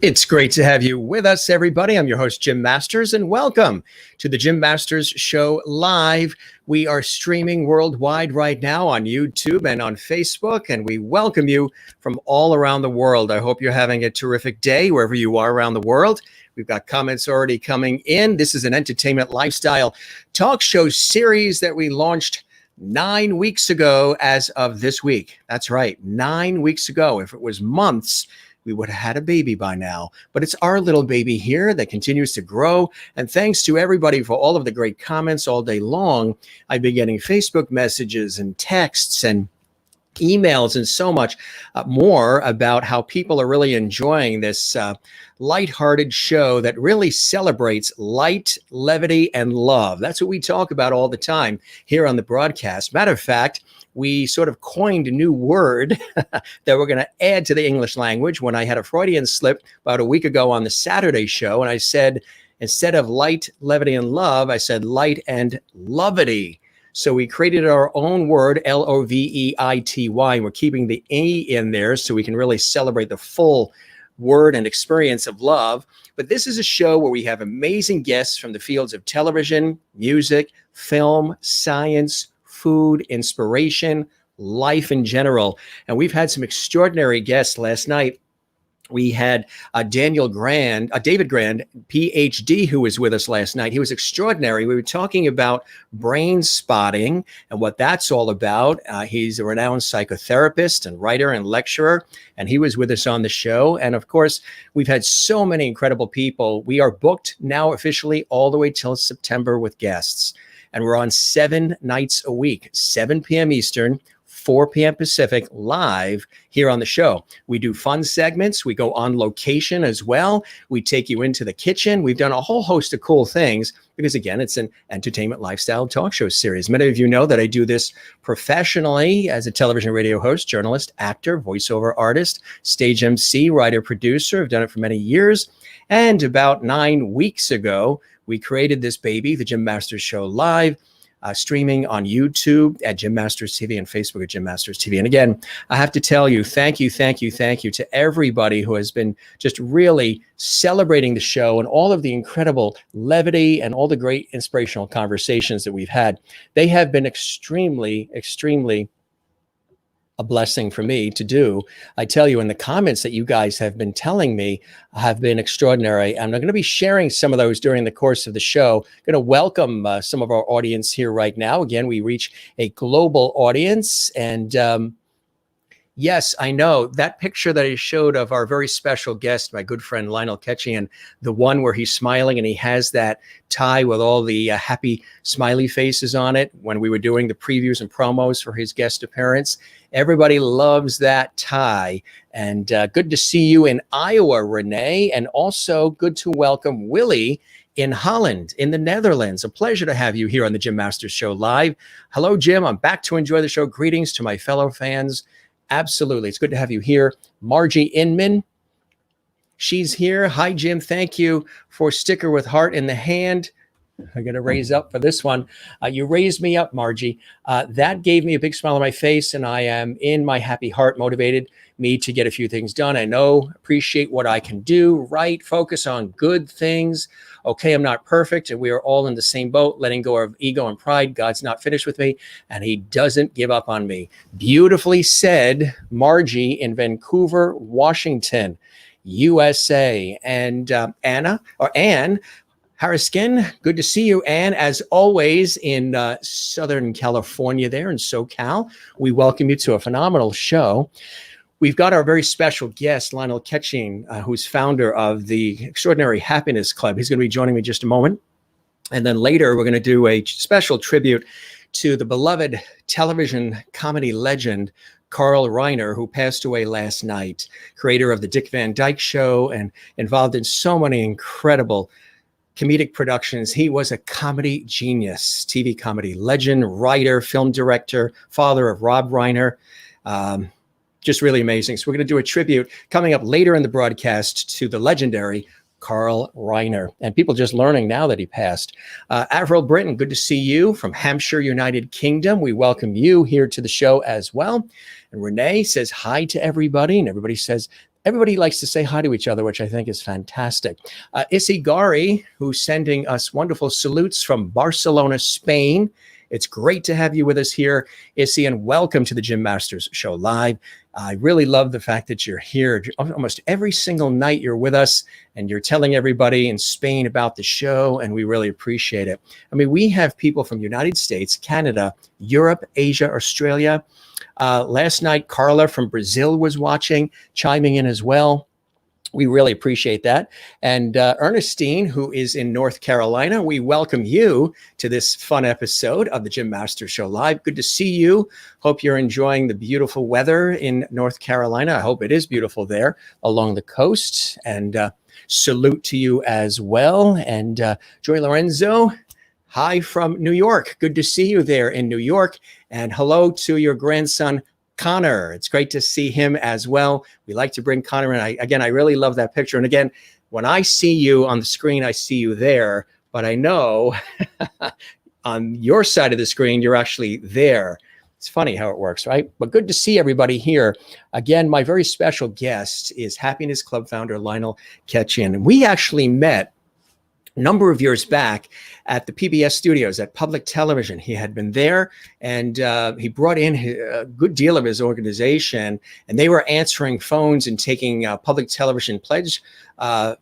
It's great to have you with us, everybody. I'm your host, Jim Masters, and welcome to the Jim Masters Show Live. We are streaming worldwide right now on YouTube and on Facebook, and we welcome you from all around the world. I hope you're having a terrific day wherever you are around the world. We've got comments already coming in. This is an entertainment lifestyle talk show series that we launched 9 weeks ago as of this week. That's right, 9 weeks ago. If it was months, we would have had a baby by now, but it's our little baby here that continues to grow. And thanks to everybody for all of the great comments all day long. I've been getting Facebook messages and texts and emails and so much more about how people are really enjoying this lighthearted show that really celebrates light, levity, and love. That's what we talk about all the time here on the broadcast. Matter of fact, we sort of coined a new word that we're going to add to the English language when I had a Freudian slip about a week ago on the Saturday show. And I said, instead of light, levity, and love, I said light and lovity. So we created our own word, L-O-V-E-I-T-Y, and we're keeping the E in there so we can really celebrate the full word and experience of love. But this is a show where we have amazing guests from the fields of television, music, film, science, food, inspiration, life in general. And we've had some extraordinary guests last night. We had David Grand, Ph.D., who was with us last night. He was extraordinary. We were talking about brain spotting and what that's all about. He's a renowned psychotherapist and writer and lecturer, and he was with us on the show. And of course, we've had so many incredible people. We are booked now officially all the way till September with guests. And we're on 7 nights a week, 7 p.m. Eastern, 4 p.m. Pacific, live here on the show. We do fun segments. We go on location as well. We take you into the kitchen. We've done a whole host of cool things because, again, it's an entertainment lifestyle talk show series. Many of you know that I do this professionally as a television radio host, journalist, actor, voiceover artist, stage MC, writer, producer. I've done it for many years. And about 9 weeks ago, we created this baby, the Jim Masters Show Live, streaming on YouTube at Jim Masters TV and Facebook at Jim Masters TV. And again, I have to tell you, thank you to everybody who has been just really celebrating the show and all of the incredible levity and all the great inspirational conversations that we've had. They have been extremely a blessing for me to do. I tell you, in the comments that you guys have been telling me have been extraordinary. And I'm going to be sharing some of those during the course of the show. I'm going to welcome some of our audience here right now. Again, we reach a global audience. And yes, I know that picture that I showed of our very special guest, my good friend Lionel Kechi, and the one where he's smiling and he has that tie with all the happy smiley faces on it when we were doing the previews and promos for his guest appearance. Everybody loves that tie. And good to see you in Iowa, Renee, and also good to welcome Willie in Holland, in the Netherlands. A pleasure to have you here on the Jim Masters Show Live. Hello, Jim. I'm back to enjoy the show. Greetings to my fellow fans. Absolutely. It's good to have you here. Margie Inman, she's here. Hi, Jim. Thank you for sticker with heart in the hand. I'm going to raise up for this one. You raised me up, Margie. That gave me a big smile on my face, and I am in my happy heart, motivated me to get a few things done. I know, appreciate what I can do, right? Focus on good things. Okay, I'm not perfect, and we are all in the same boat, letting go of ego and pride. God's not finished with me, and he doesn't give up on me. Beautifully said, Margie in Vancouver, Washington, USA. And Anne Harriskin, good to see you, Anne, as always, in Southern California there in SoCal. We welcome you to a phenomenal show. We've got our very special guest, Lionel Kechi, who's founder of the Extraordinary Happiness Club. He's going to be joining me in just a moment. And then later, we're going to do a special tribute to the beloved television comedy legend, Carl Reiner, who passed away last night, creator of the Dick Van Dyke Show and involved in so many incredible comedic productions. He was a comedy genius, TV comedy legend, writer, film director, father of Rob Reiner. Just really amazing. So we're going to do a tribute coming up later in the broadcast to the legendary Carl Reiner. And people just learning now that he passed. Avril Britton, good to see you from Hampshire, United Kingdom. We welcome you here to the show as well. And Renee says hi to everybody. And everybody says everybody likes to say hi to each other, which I think is fantastic. Issy Gari, who's sending us wonderful salutes from Barcelona, Spain. It's great to have you with us here, Issy, and welcome to the Jim Masters Show Live. I really love the fact that you're here almost every single night. You're with us and you're telling everybody in Spain about the show, and we really appreciate it. I mean, we have people from the United States, Canada, Europe, Asia, Australia. Last night, Carla from Brazil was watching, chiming in as well. We really appreciate that. And Ernestine, who is in North Carolina, we welcome you to this fun episode of the Jim Masters Show Live. Good to see you. Hope you're enjoying the beautiful weather in North Carolina. I hope it is beautiful there along the coast. And salute to you as well. And Joy Lorenzo, hi from New York. Good to see you there in New York. And hello to your grandson, Connor. It's great to see him as well. We like to bring Connor in. I really love that picture. And again, when I see you on the screen, I see you there, but I know on your side of the screen, you're actually there. It's funny how it works, right? But good to see everybody here. Again, my very special guest is Happiness Club founder Lionel Kechian. We actually met a number of years back at the PBS studios at Public Television. He had been there, and he brought in a good deal of his organization, and they were answering phones and taking public television pledge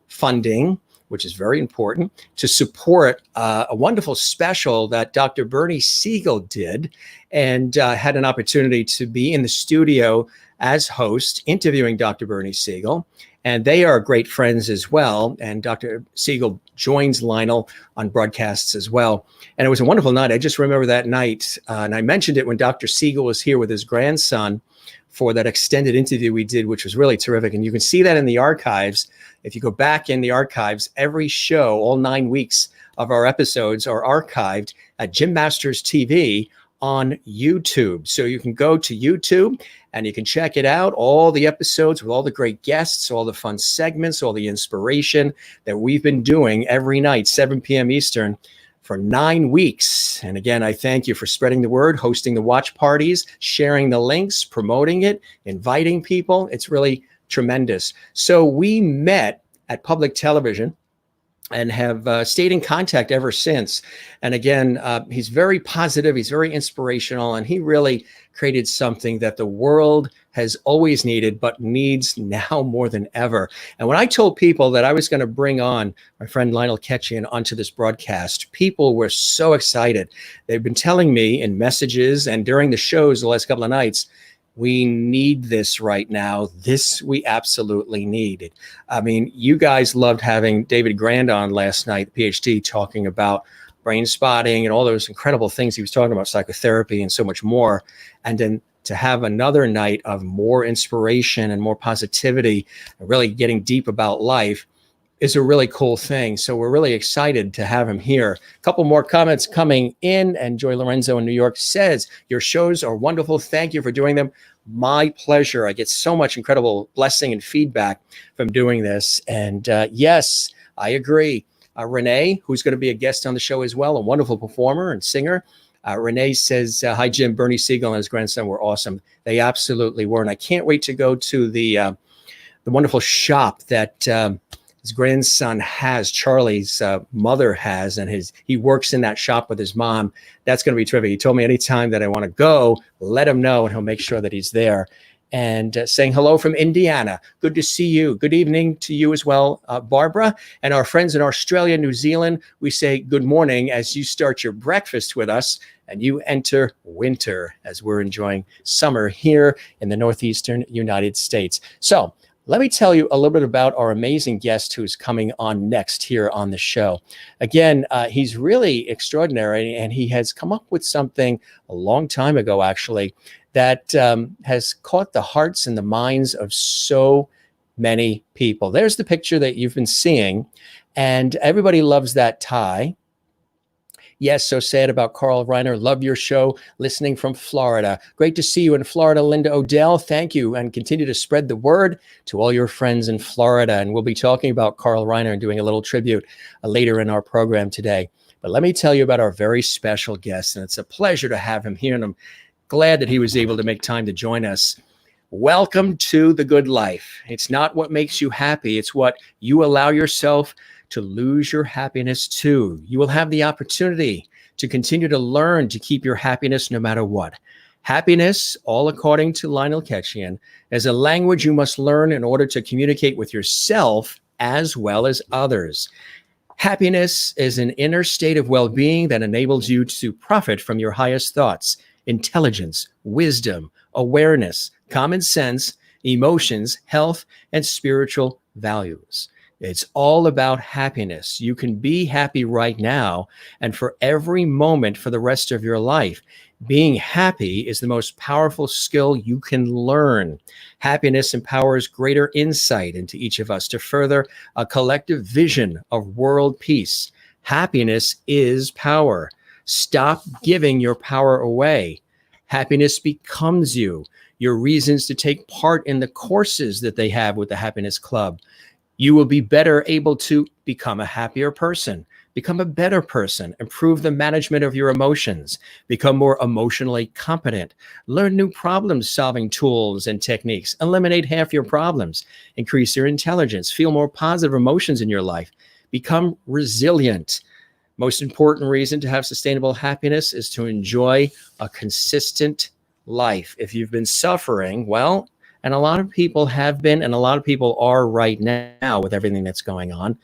funding, which is very important, to support a wonderful special that Dr. Bernie Siegel did, and had an opportunity to be in the studio as host, interviewing Dr. Bernie Siegel. And they are great friends as well. And Dr. Siegel joins Lionel on broadcasts as well. And it was a wonderful night. I just remember that night. And I mentioned it when Dr. Siegel was here with his grandson for that extended interview we did, which was really terrific. And you can see that in the archives. If you go back in the archives, every show, all 9 weeks of our episodes are archived at Jim Masters TV on YouTube. So you can go to YouTube and you can check it out, all the episodes with all the great guests, all the fun segments, all the inspiration that we've been doing every night, 7 p.m. Eastern, for 9 weeks. And again, I thank you for spreading the word, hosting the watch parties, sharing the links, promoting it, inviting people. It's really tremendous. So we met at Public Television and have stayed in contact ever since. And again, he's very positive, he's very inspirational, and he really created something that the world has always needed, but needs now more than ever. And when I told people that I was going to bring on my friend Lionel Kechian onto this broadcast, people were so excited. They've been telling me in messages and during the shows the last couple of nights, we need this right now. This we absolutely need. I mean, you guys loved having David Grand on last night, the Ph.D., talking about brain spotting and all those incredible things he was talking about, psychotherapy and so much more. And then to have another night of more inspiration and more positivity, and really getting deep about life, is a really cool thing. So we're really excited to have him here. A couple more comments coming in, and Joy Lorenzo in New York says, your shows are wonderful. Thank you for doing them. My pleasure. I get so much incredible blessing and feedback from doing this. And yes, I agree. Renee, who's going to be a guest on the show as well, a wonderful performer and singer. Renee says, hi, Jim, Bernie Siegel and his grandson were awesome. They absolutely were. And I can't wait to go to the wonderful shop that his grandson has, Charlie's mother has, and he works in that shop with his mom. That's going to be terrific. He told me anytime that I want to go, let him know, and he'll make sure that he's there. And saying hello from Indiana. Good to see you. Good evening to you as well, Barbara. And our friends in Australia, New Zealand, we say good morning as you start your breakfast with us and you enter winter as we're enjoying summer here in the northeastern United States. So let me tell you a little bit about our amazing guest who's coming on next here on the show. Again, he's really extraordinary, and he has come up with something a long time ago, actually, that has caught the hearts and the minds of so many people. There's the picture that you've been seeing, and everybody loves that tie. Yes, so sad about Carl Reiner. Love your show. Listening from Florida. Great to see you in Florida, Linda Odell. Thank you, and continue to spread the word to all your friends in Florida. And we'll be talking about Carl Reiner and doing a little tribute later in our program today. But let me tell you about our very special guest, and it's a pleasure to have him here, and I'm glad that he was able to make time to join us. Welcome to the good life. It's not what makes you happy. It's what you allow yourself to lose your happiness to. You will have the opportunity to continue to learn to keep your happiness no matter what. Happiness, all according to Lionel Kechi, is a language you must learn in order to communicate with yourself as well as others. Happiness is an inner state of well-being that enables you to profit from your highest thoughts, intelligence, wisdom, awareness, common sense, emotions, health, and spiritual values. It's all about happiness. You can be happy right now and for every moment for the rest of your life. Being happy is the most powerful skill you can learn. Happiness empowers greater insight into each of us to further a collective vision of world peace. Happiness is power. Stop giving your power away. Happiness becomes you. Your reasons to take part in the courses that they have with the Happiness Club. You will be better able to become a happier person, become a better person, improve the management of your emotions, become more emotionally competent, learn new problem-solving tools and techniques, eliminate half your problems, increase your intelligence, feel more positive emotions in your life, become resilient. Most important reason to have sustainable happiness is to enjoy a consistent life. If you've been suffering, well, and a lot of people have been, and a lot of people are right now with everything that's going on.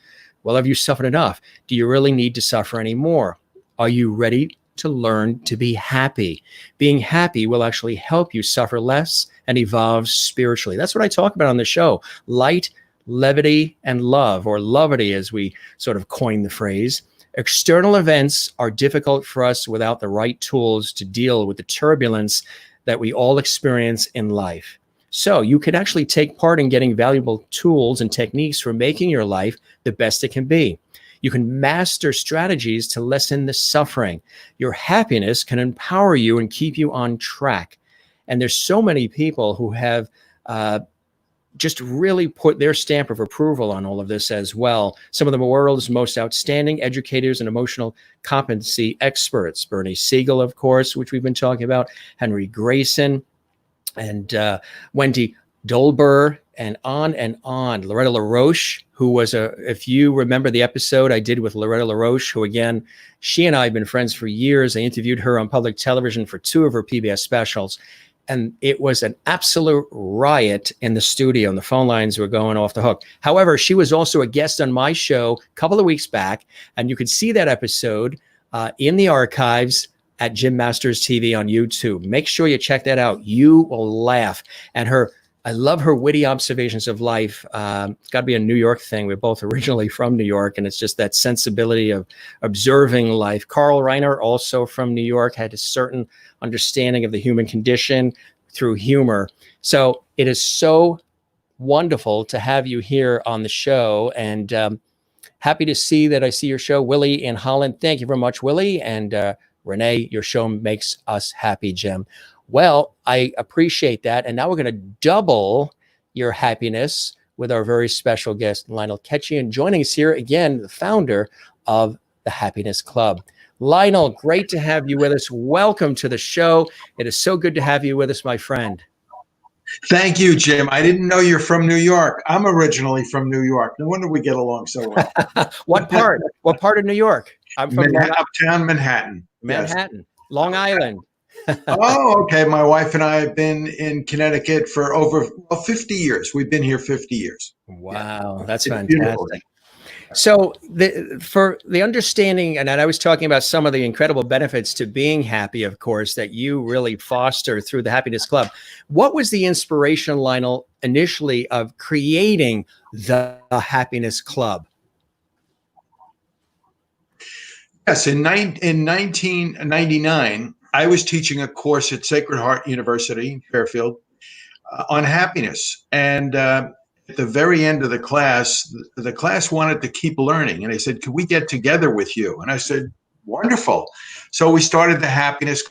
Well, have you suffered enough? Do you really need to suffer anymore? Are you ready to learn to be happy? Being happy will actually help you suffer less and evolve spiritually. That's what I talk about on the show. Light, levity, and love, or lovity as we sort of coined the phrase. External events are difficult for us without the right tools to deal with the turbulence that we all experience in life. So you can actually take part in getting valuable tools and techniques for making your life the best it can be. You can master strategies to lessen the suffering. Your happiness can empower you and keep you on track. And there's so many people who have just really put their stamp of approval on all of this as well. Some of the world's most outstanding educators and emotional competency experts, Bernie Siegel, of course, which we've been talking about, Henry Grayson, and Wendy Dolber, and on and on. Loretta Laroche, who was if you remember the episode I did with Loretta Laroche, who again, she and I have been friends for years. I interviewed her on public television for 2 of her PBS specials. And it was an absolute riot in the studio, and the phone lines were going off the hook. However, she was also a guest on my show a couple of weeks back, and you could see that episode in the archives at Jim Masters TV on YouTube. Make sure you check that out. You will laugh. And I love her witty observations of life. It's got to be a New York thing. We're both originally from New York, and it's just that sensibility of observing life. Carl Reiner, also from New York, had a certain understanding of the human condition through humor. So it is so wonderful to have you here on the show, and happy to see that I see your show. Willie in Holland, thank you very much, Willie. And Renee, your show makes us happy, Jim. Well, I appreciate that. And now we're going to double your happiness with our very special guest, Lionel Kechi, and joining us here again, the founder of the Happiness Club. Lionel, great to have you with us. Welcome to the show. It is so good to have you with us, my friend. Thank you, Jim. I didn't know you're from New York. I'm originally from New York. No wonder we get along so well. What part? What part of New York? I'm from uptown Manhattan. Manhattan, yes. Long Island. Oh, okay. My wife and I have been in Connecticut for over 50 years. We've been here 50 years. Wow, yeah. That's fantastic. So for the understanding, and I was talking about some of the incredible benefits to being happy, of course, that you really foster through the Happiness Club. What was the inspiration, Lionel, initially of creating the Happiness Club? Yes, in 1999, I was teaching a course at Sacred Heart University in Fairfield on happiness. And at the very end of the class wanted to keep learning. And they said, "Can we get together with you?" And I said, "Wonderful." So we started the Happiness.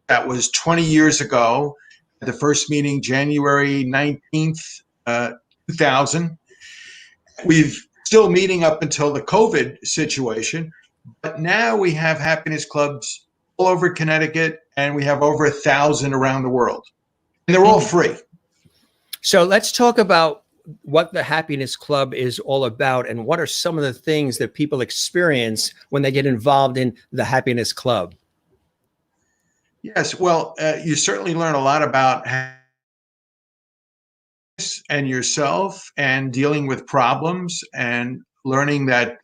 That was 20 years ago. The first meeting, January 19th, 2000. We've still meeting up until the COVID situation. But now we have happiness clubs all over Connecticut, and we have over 1,000 around the world. And they're all free. So let's talk about what the Happiness Club is all about, and what are some of the things that people experience when they get involved in the Happiness Club. Yes, well, you certainly learn a lot about and yourself and dealing with problems, and learning that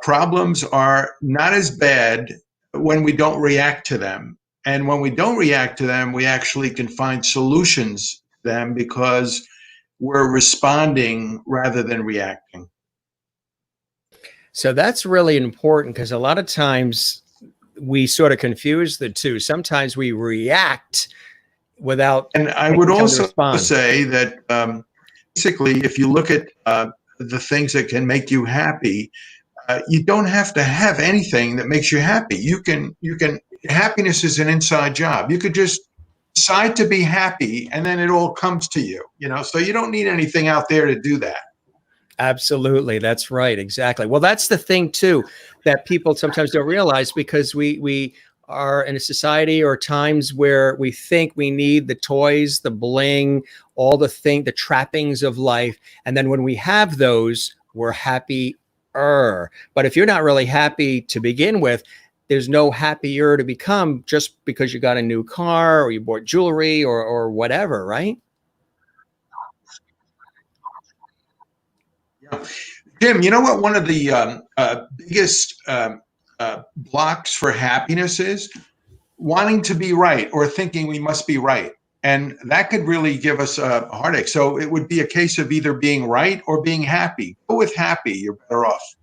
problems are not as bad when we don't react to them. And when we don't react to them, we actually can find solutions to them because we're responding rather than reacting. So that's really important, because a lot of times we sort of confuse the two. Sometimes we react without. And I would also say that basically, if you look at the things that can make you happy, you don't have to have anything that makes you happy. You can, happiness is an inside job. You could just decide to be happy, and then it all comes to you, so you don't need anything out there to do that. Absolutely. That's right. Exactly. Well, that's the thing too, that people sometimes don't realize, because we are in a society or times where we think we need the toys, the bling, all the trappings of life. And then when we have those, we're happier. But if you're not really happy to begin with, there's no happier to become just because you got a new car or you bought jewelry or whatever, right? Yeah. Jim, you know what one of the biggest blocks for happiness is? Wanting to be right, or thinking we must be right. And that could really give us a heartache. So it would be a case of either being right or being happy. Go with happy, you're better off.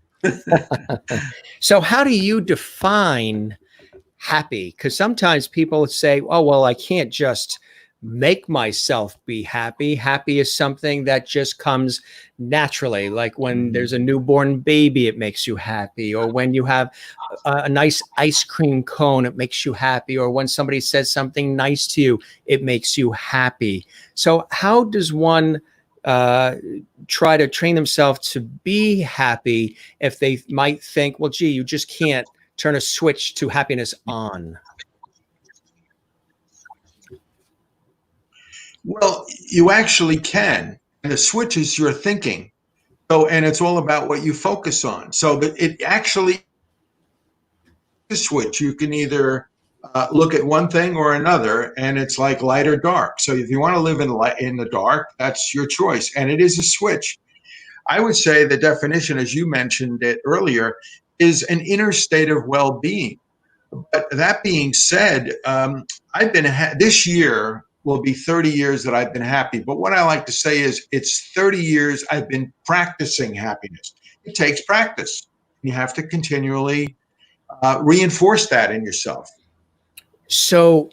So how do you define happy? Because sometimes people say, oh, well, I can't just make myself be happy. Happy is something that just comes naturally. Like when there's a newborn baby, it makes you happy. Or when you have a nice ice cream cone, it makes you happy. Or when somebody says something nice to you, it makes you happy. So how does one try to train themselves to be happy if they might think, well, gee, you just can't turn a switch to happiness on? Well, you actually can. And the switch is your thinking. So, and it's all about what you focus on. So that it actually a switch. You can either look at one thing or another, and it's like light or dark. So if you want to live in the dark, that's your choice. And it is a switch. I would say the definition, as you mentioned it earlier, is an inner state of well-being. But that being said, I've been this year will be 30 years that I've been happy. But what I like to say is it's 30 years I've been practicing happiness. It takes practice. You have to continually reinforce that in yourself. So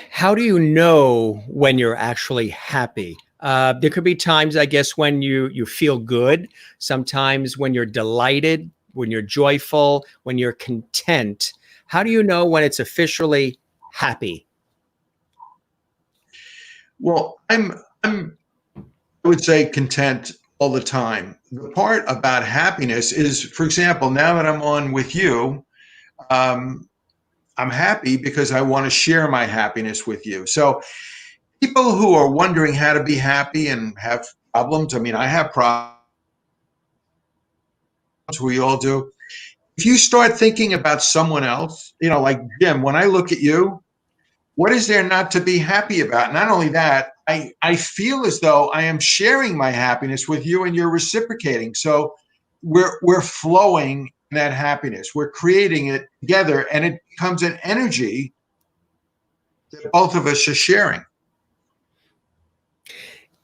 how do you know when you're actually happy? There could be times, I guess, when you feel good, sometimes when you're delighted, when you're joyful, when you're content. How do you know when it's officially happy? Well, I would say content all the time. The part about happiness is, for example, now that I'm on with you, I'm happy because I want to share my happiness with you. So people who are wondering how to be happy and have problems, I mean, I have problems, we all do. If you start thinking about someone else, like Jim, when I look at you, what is there not to be happy about? Not only that, I feel as though I am sharing my happiness with you and you're reciprocating. So we're flowing in that happiness. We're creating it together, and it becomes an energy that both of us are sharing.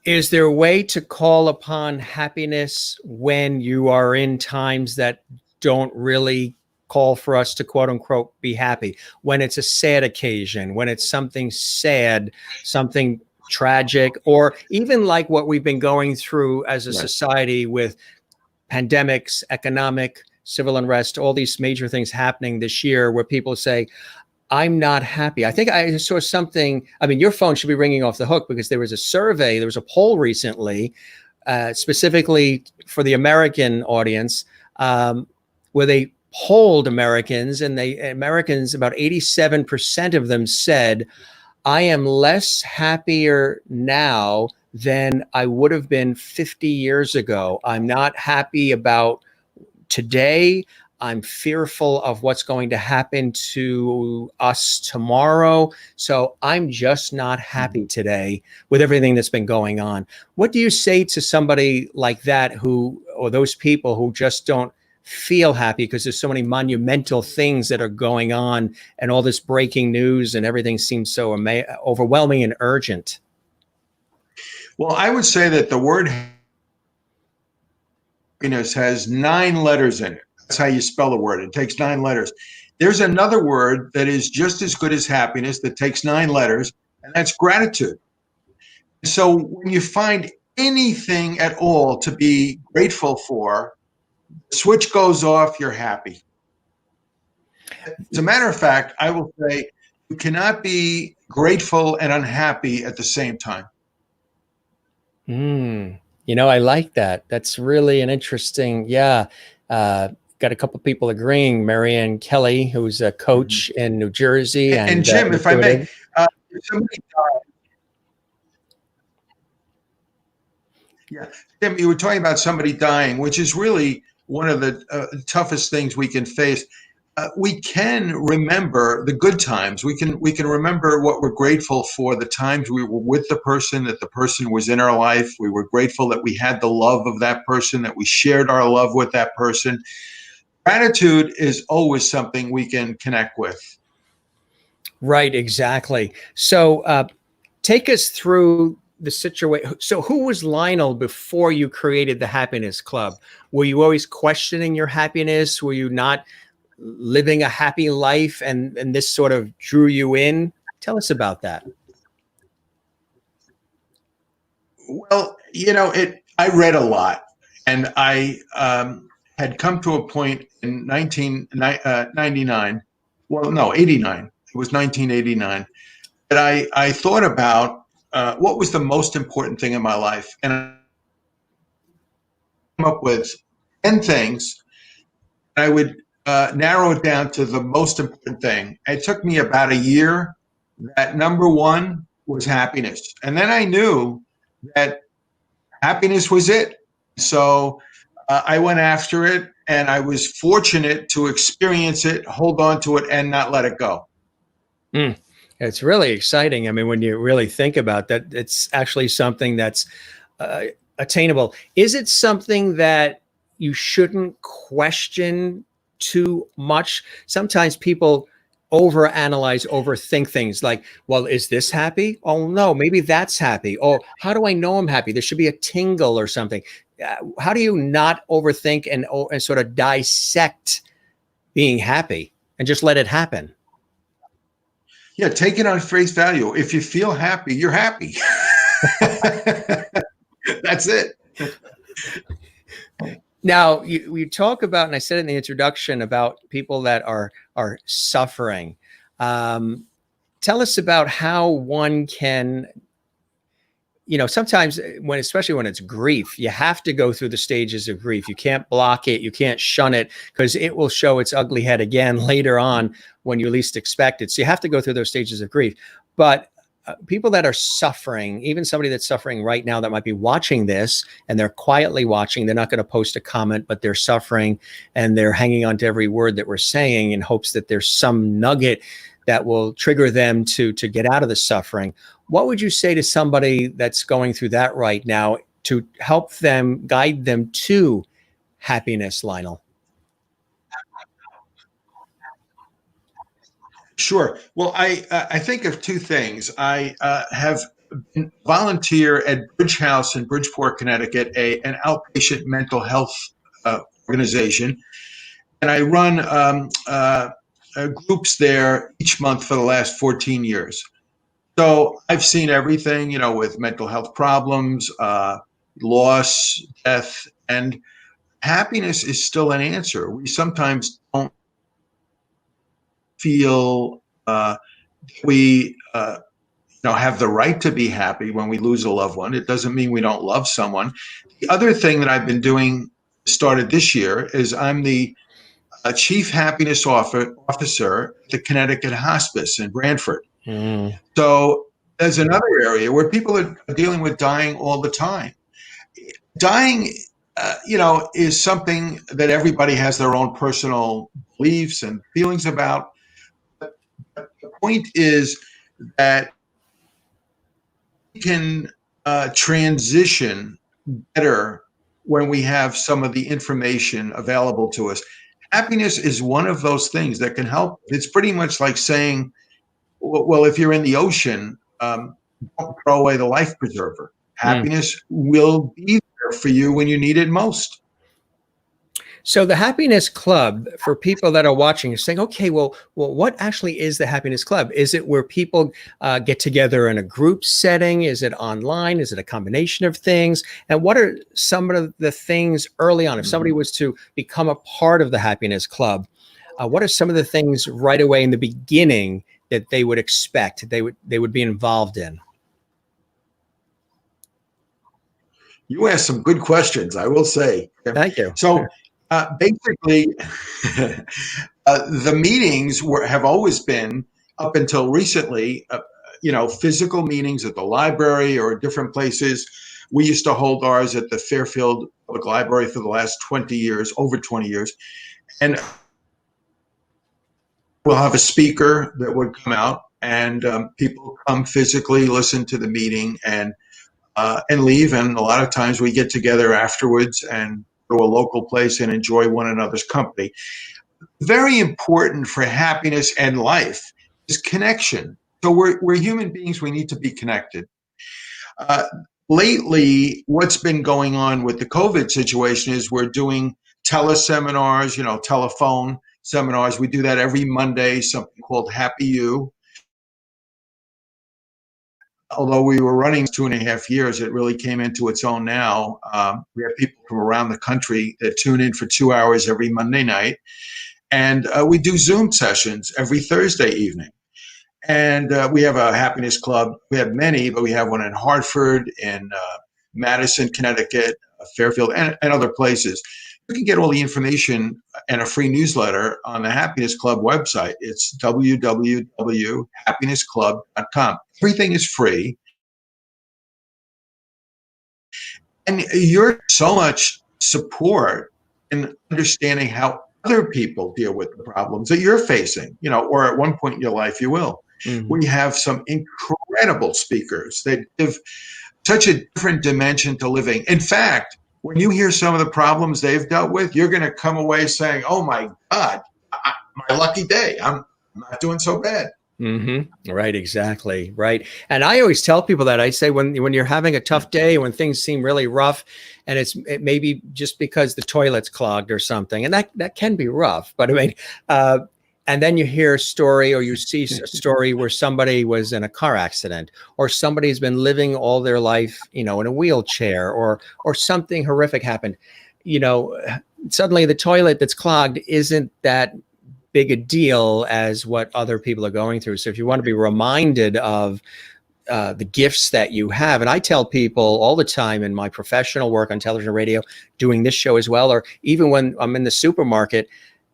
Is there a way to call upon happiness when you are in times that don't really call for us to, quote unquote, be happy? When it's a sad occasion, when it's something sad, something tragic, or even like what we've been going through as a society with pandemics, economic, civil unrest, all these major things happening this year, where people say, I'm not happy. I think I saw something. I mean, your phone should be ringing off the hook, because there was a survey, there was a poll recently, specifically for the American audience, where they polled Americans, and Americans, about 87% of them said, I am less happier now than I would have been 50 years ago. I'm not happy about today. I'm fearful of what's going to happen to us tomorrow. So I'm just not happy today with everything that's been going on. What do you say to somebody like that or those people who just don't feel happy because there's so many monumental things that are going on and all this breaking news and everything seems so overwhelming and urgent? Well, I would say that the word happiness has 9 letters in it. That's how you spell the word. It takes 9 letters. There's another word that is just as good as happiness that takes 9 letters, and that's gratitude. So when you find anything at all to be grateful for, the switch goes off, you're happy. As a matter of fact, I will say you cannot be grateful and unhappy at the same time. I like that. That's really an interesting, got a couple of people agreeing. Marianne Kelly, who's a coach in New Jersey. And Jim, if I may, somebody died. Yeah, Jim, you were talking about somebody dying, which is really one of the toughest things we can face. We can remember the good times. We can remember what we're grateful for, the times we were with the person, that the person was in our life. We were grateful that we had the love of that person, that we shared our love with that person. Gratitude is always something we can connect with. Right, exactly. So take us through the situation. So who was Lionel before you created the Happiness Club? Were you always questioning your happiness? Were you not living a happy life and this sort of drew you in? Tell us about that. Well, I read a lot, and I had come to a point in 1999. Well, no, 89. It was 1989 that I thought about what was the most important thing in my life, and I came up with 10 things. I would narrow it down to the most important thing. It took me about a year. That number one was happiness, and then I knew that happiness was it. So I went after it, and I was fortunate to experience it, hold on to it, and not let it go. It's really exciting. I mean, when you really think about that, it's actually something that's attainable. Is it something that you shouldn't question too much? Sometimes people overanalyze, overthink things like, well, is this happy? Oh, no, maybe that's happy. Oh, how do I know I'm happy? There should be a tingle or something. How do you not overthink and sort of dissect being happy and just let it happen? Yeah, take it on face value. If you feel happy, you're happy. That's it. Now, you talk about, and I said in the introduction, about people that are suffering. Tell us about how one can, sometimes especially when it's grief, you have to go through the stages of grief. You can't block it. You can't shun it, because it will show its ugly head again later on when you least expect it. So you have to go through those stages of grief. But people that are suffering, even somebody that's suffering right now that might be watching this and they're quietly watching, they're not going to post a comment, but they're suffering and they're hanging on to every word that we're saying in hopes that there's some nugget that will trigger them to get out of the suffering. What would you say to somebody that's going through that right now to help them, guide them to happiness, Lionel? Sure. Well, I think of two things. I have been volunteer at Bridge House in Bridgeport, Connecticut, an outpatient mental health organization, and I run groups there each month for the last 14 years. So I've seen everything, with mental health problems, loss, death, and happiness is still an answer. We sometimes don't feel we have the right to be happy when we lose a loved one. It doesn't mean we don't love someone. The other thing that I've been doing, started this year, is I'm the Chief Happiness Officer at the Connecticut Hospice in Brantford. Mm. So there's another area where people are dealing with dying all the time. Dying, is something that everybody has their own personal beliefs and feelings about. But the point is that we can transition better when we have some of the information available to us. Happiness is one of those things that can help. It's pretty much like saying, well, if you're in the ocean, don't throw away the life preserver. Mm. Happiness will be there for you when you need it most. So the Happiness Club, for people that are watching, is saying, okay, well, what actually is the Happiness Club? Is it where people get together in a group setting? Is it online? Is it a combination of things? And what are some of the things early on, if somebody was to become a part of the Happiness Club, what are some of the things right away in the beginning that they would expect they would be involved in? You asked some good questions, I will say. Thank you. So basically, the meetings have always been, up until recently, physical meetings at the library or different places. We used to hold ours at the Fairfield Public Library for the last 20 years, over 20 years. And we'll have a speaker that would come out, and people come physically listen to the meeting and leave. And a lot of times we get together afterwards and go to a local place and enjoy one another's company. Very important for happiness and life is connection. So we're human beings. We need to be connected. Lately, what's been going on with the COVID situation is we're doing teleseminars, telephone seminars. We do that every Monday, something called Happy You. Although we were running 2.5 years, it really came into its own now. We have people from around the country that tune in for 2 hours every Monday night. And we do Zoom sessions every Thursday evening. And we have a happiness club. We have many, but we have one in Hartford, in Madison, Connecticut, Fairfield, and other places. You can get all the information and a free newsletter on the Happiness Club website. It's www.happinessclub.com. Everything is free. And you're so much support in understanding how other people deal with the problems that you're facing, or at one point in your life you will. Mm-hmm. We have some incredible speakers that give such a different dimension to living. In fact, when you hear some of the problems they've dealt with, you're going to come away saying, oh my God, my lucky day. I'm not doing so bad. Mm-hmm. Right. Exactly. Right. And I always tell people that I say when you're having a tough day, when things seem really rough, and it may be just because the toilet's clogged or something, and that can be rough. But I mean, and then you hear a story, or you see a story where somebody was in a car accident, or somebody's been living all their life, in a wheelchair, or something horrific happened. Suddenly the toilet that's clogged isn't that big a deal as what other people are going through. So if you want to be reminded of the gifts that you have, and I tell people all the time in my professional work on television and radio, doing this show as well, or even when I'm in the supermarket,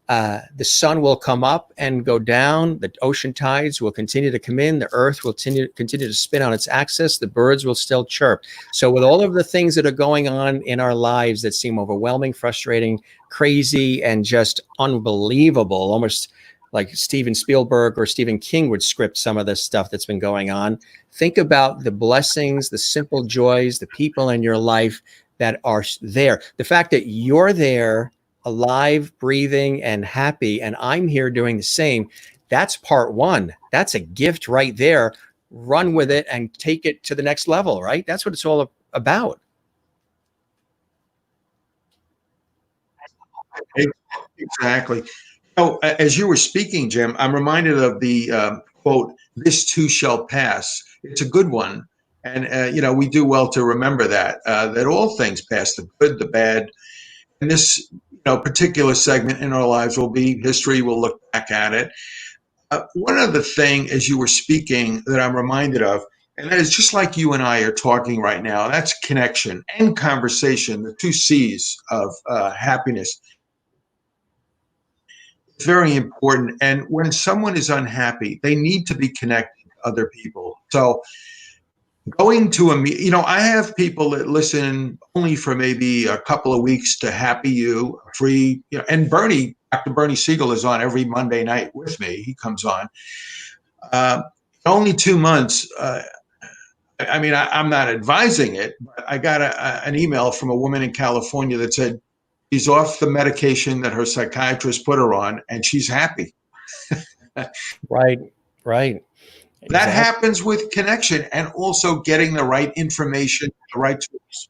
the sun will come up and go down. The ocean tides will continue to come in. The earth will continue to spin on its axis. The birds will still chirp. So with all of the things that are going on in our lives that seem overwhelming, frustrating, crazy, and just unbelievable, almost like Steven Spielberg or Stephen King would script some of this stuff that's been going on. Think about the blessings, the simple joys, the people in your life that are there. The fact that you're there, alive, breathing, and happy, and I'm here doing the same. That's part one. That's a gift right there. Run with it and take it to the next level, right? That's what it's all about. Exactly. As you were speaking, Jim, I'm reminded of the quote, "This too shall pass." It's a good one. And, we do well to remember that all things pass, the good, the bad. And this particular segment in our lives will be history. We'll look back at it. One other thing, as you were speaking, that I'm reminded of, and that is just like you and I are talking right now, that's connection and conversation, the two C's of happiness. It's very important. And when someone is unhappy, they need to be connected. other people. So going to I have people that listen only for maybe a couple of weeks to Happy You, free, and Dr. Bernie Siegel is on every Monday night with me. He comes on. Only 2 months. I'm not advising it, but I got an email from a woman in California that said she's off the medication that her psychiatrist put her on, and she's happy. Right. That Exactly. happens with connection and also getting the right information, the right tools.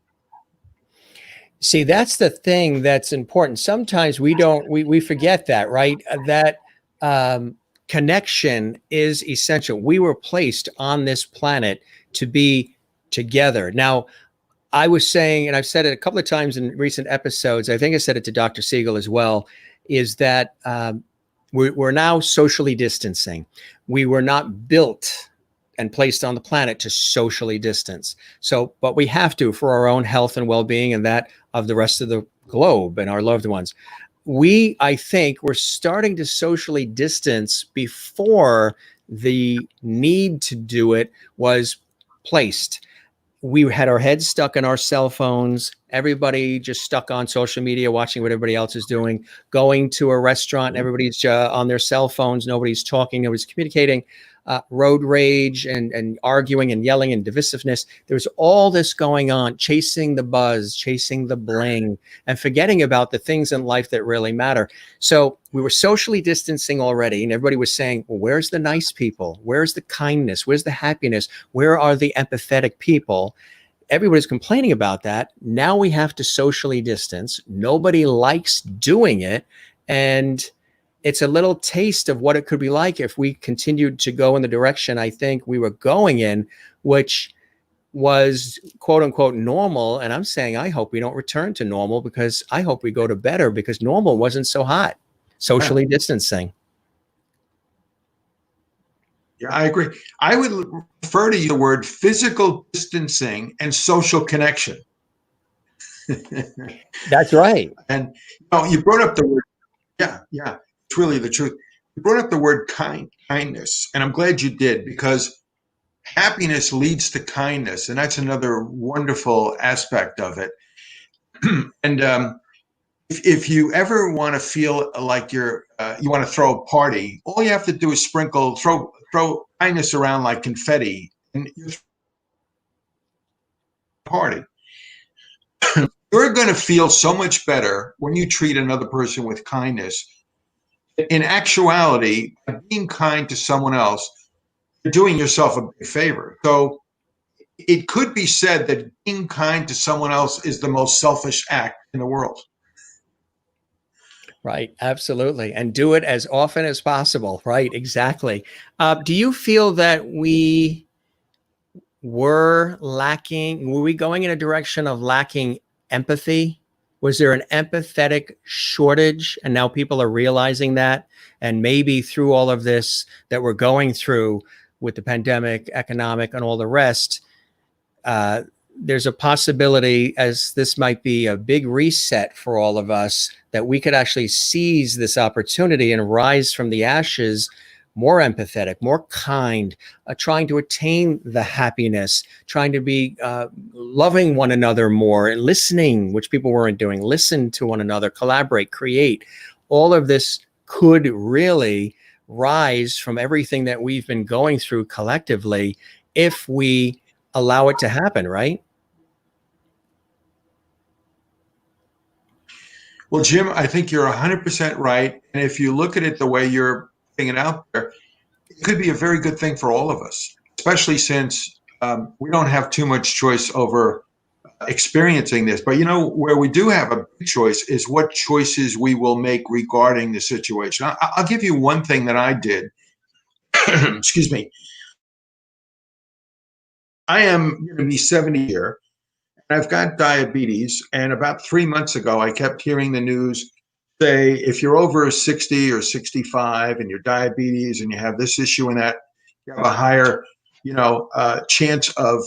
See, that's the thing that's important. Sometimes we forget that, right? That connection is essential. We were placed on this planet to be together. Now, I was saying, and I've said it a couple of times in recent episodes, I think I said it to Dr. Siegel as well, is that we're now socially distancing. We were not built and placed on the planet to socially distance. So, but we have to for our own health and well-being and that of the rest of the globe and our loved ones. I think we're starting to socially distance before the need to do it was placed. We had our heads stuck in our cell phones. Everybody just stuck on social media, watching what everybody else is doing, going to a restaurant, everybody's on their cell phones. Nobody's talking, nobody's communicating. Road rage and arguing and yelling and divisiveness. There's all this going on, chasing the buzz, chasing the bling, and forgetting about the things in life that really matter. So we were socially distancing already, and everybody was saying, well, where's the nice people? Where's the kindness? Where's the happiness? Where are the empathetic people? Everybody's complaining about that. Now we have to socially distance. Nobody likes doing it. And it's a little taste of what it could be like if we continued to go in the direction I think we were going in, which was quote unquote normal. And I'm saying, I hope we don't return to normal, because I hope we go to better, because normal wasn't so hot. Socially distancing. Yeah, I agree. I would refer to the word physical distancing and social connection. That's right. And you brought up the word, yeah. It's really the truth. You brought up the word kindness, and I'm glad you did, because happiness leads to kindness, and that's another wonderful aspect of it. And if you ever want to feel like you want to throw a party, all you have to do is throw kindness around like confetti, and you throw a party. You're going to feel so much better when you treat another person with kindness. In actuality, by being kind to someone else, you're doing yourself a big favor. So it could be said that being kind to someone else is the most selfish act in the world. Right. Absolutely. And do it as often as possible. Right. Exactly. Do you feel that we were we going in a direction of lacking empathy? Was there an empathetic shortage? And now people are realizing that. And maybe through all of this that we're going through with the pandemic, economic, and all the rest, there's a possibility, as this might be a big reset for all of us, that we could actually seize this opportunity and rise from the ashes more empathetic, more kind, trying to attain the happiness, trying to be loving one another more, and listening, which people weren't doing. Listen to one another, collaborate, create. All of this could really rise from everything that we've been going through collectively if we allow it to happen, right? Well, Jim, I think you're 100% right. And if you look at it the way you're putting it out there, it could be a very good thing for all of us, especially since we don't have too much choice over experiencing this. But where we do have a big choice is what choices we will make regarding the situation. I'll give you one thing that I did. Excuse me. I am going to be 70 here. I've got diabetes, and about 3 months ago, I kept hearing the news say, if you're over 60 or 65 and you're diabetes and you have this issue and that, you have a higher, chance of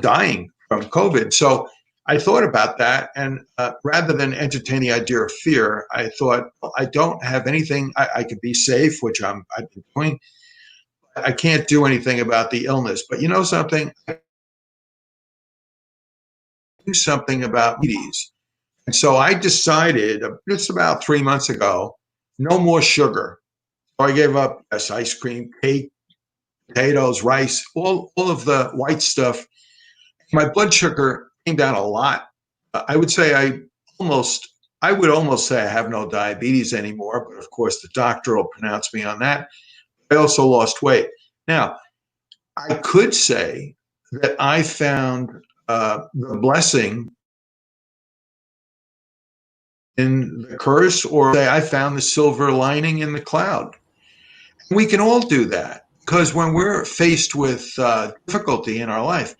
dying from COVID. So I thought about that, and rather than entertain the idea of fear, I thought, well, I don't have anything. I could be safe, which I've been doing. I can't do anything about the illness. But you know something? I do something about diabetes. And so I decided just about 3 months ago, no more sugar. So I gave up ice cream, cake, potatoes, rice, all of the white stuff. My blood sugar came down a lot. I would say I would almost say I have no diabetes anymore, but of course the doctor will pronounce me on that. I also lost weight. Now, I could say that I found the blessing in the curse, or say I found the silver lining in the cloud. We can all do that because when we're faced with difficulty in our life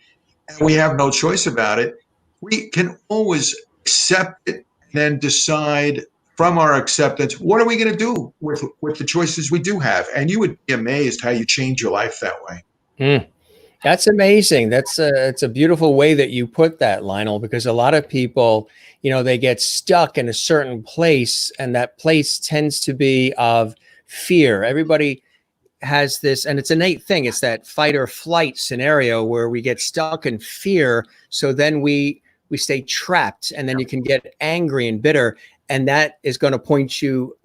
and we have no choice about it, we can always accept it and then decide from our acceptance, what are we going to do with the choices we do have? And you would be amazed how you change your life that way. Mm. That's amazing. It's a beautiful way that you put that, Lionel, because a lot of people, they get stuck in a certain place, and that place tends to be of fear. Everybody has this, and it's an innate thing. It's that fight or flight scenario where we get stuck in fear. So then we stay trapped, and then you can get angry and bitter. And that is going to point you,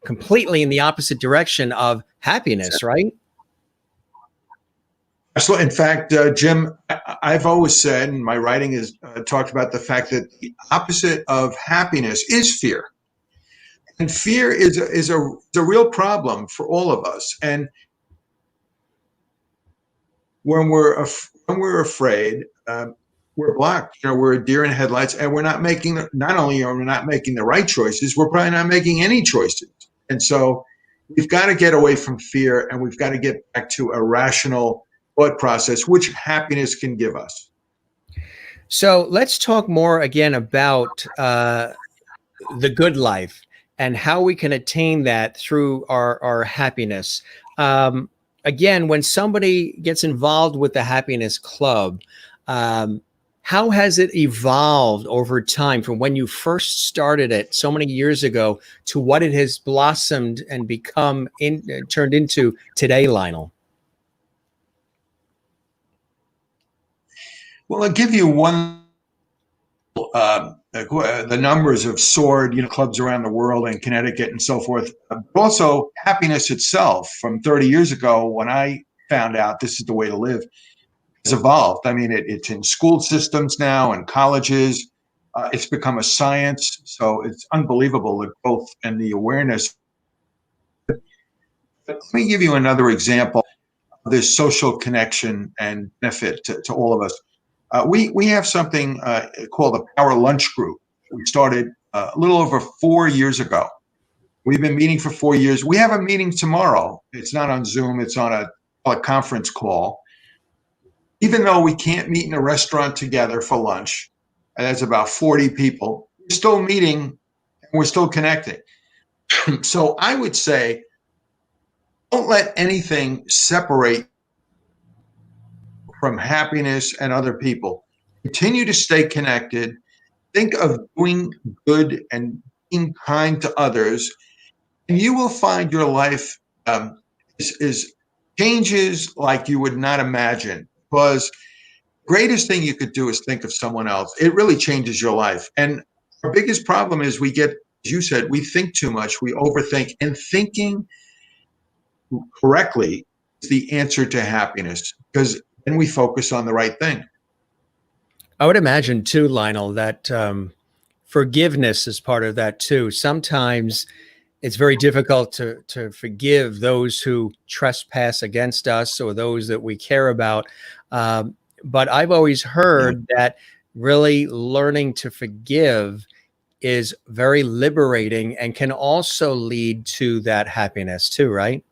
completely in the opposite direction of happiness, right? So, in fact, Jim, I've always said, and my writing has talked about the fact that the opposite of happiness is fear. And fear is a real problem for all of us. And when we're afraid, we're blocked. We're a deer in headlights, and not only are we not making the right choices, we're probably not making any choices. And so we've got to get away from fear, and we've got to get back to a rational thought process, which happiness can give us. So let's talk more again about the good life and how we can attain that through our happiness. Again, when somebody gets involved with the Happiness Club, how has it evolved over time from when you first started it so many years ago to what it has blossomed and turned into today, Lionel? Well, I'll give you one. The numbers have soared, clubs around the world and Connecticut and so forth. But also, happiness itself from 30 years ago, when I found out this is the way to live, has evolved. I mean, it's in school systems now and colleges. It's become a science. So it's unbelievable, the growth and the awareness. But let me give you another example of this social connection and benefit to all of us. We have something called the Power Lunch Group. We started a little over 4 years ago. We've been meeting for 4 years. We have a meeting tomorrow. It's not on Zoom. It's on a conference call. Even though we can't meet in a restaurant together for lunch, and that's about 40 people, we're still meeting and we're still connecting. So I would say, don't let anything separate from happiness and other people. Continue to stay connected. Think of doing good and being kind to others, and you will find your life is changes like you would not imagine. Because the greatest thing you could do is think of someone else. It really changes your life. And our biggest problem is as you said, we think too much, we overthink, and thinking correctly is the answer to happiness, because then we focus on the right thing. I would imagine too, Lionel, that forgiveness is part of that too. Sometimes it's very difficult to forgive those who trespass against us or those that we care about. But I've always heard that really learning to forgive is very liberating and can also lead to that happiness too, right?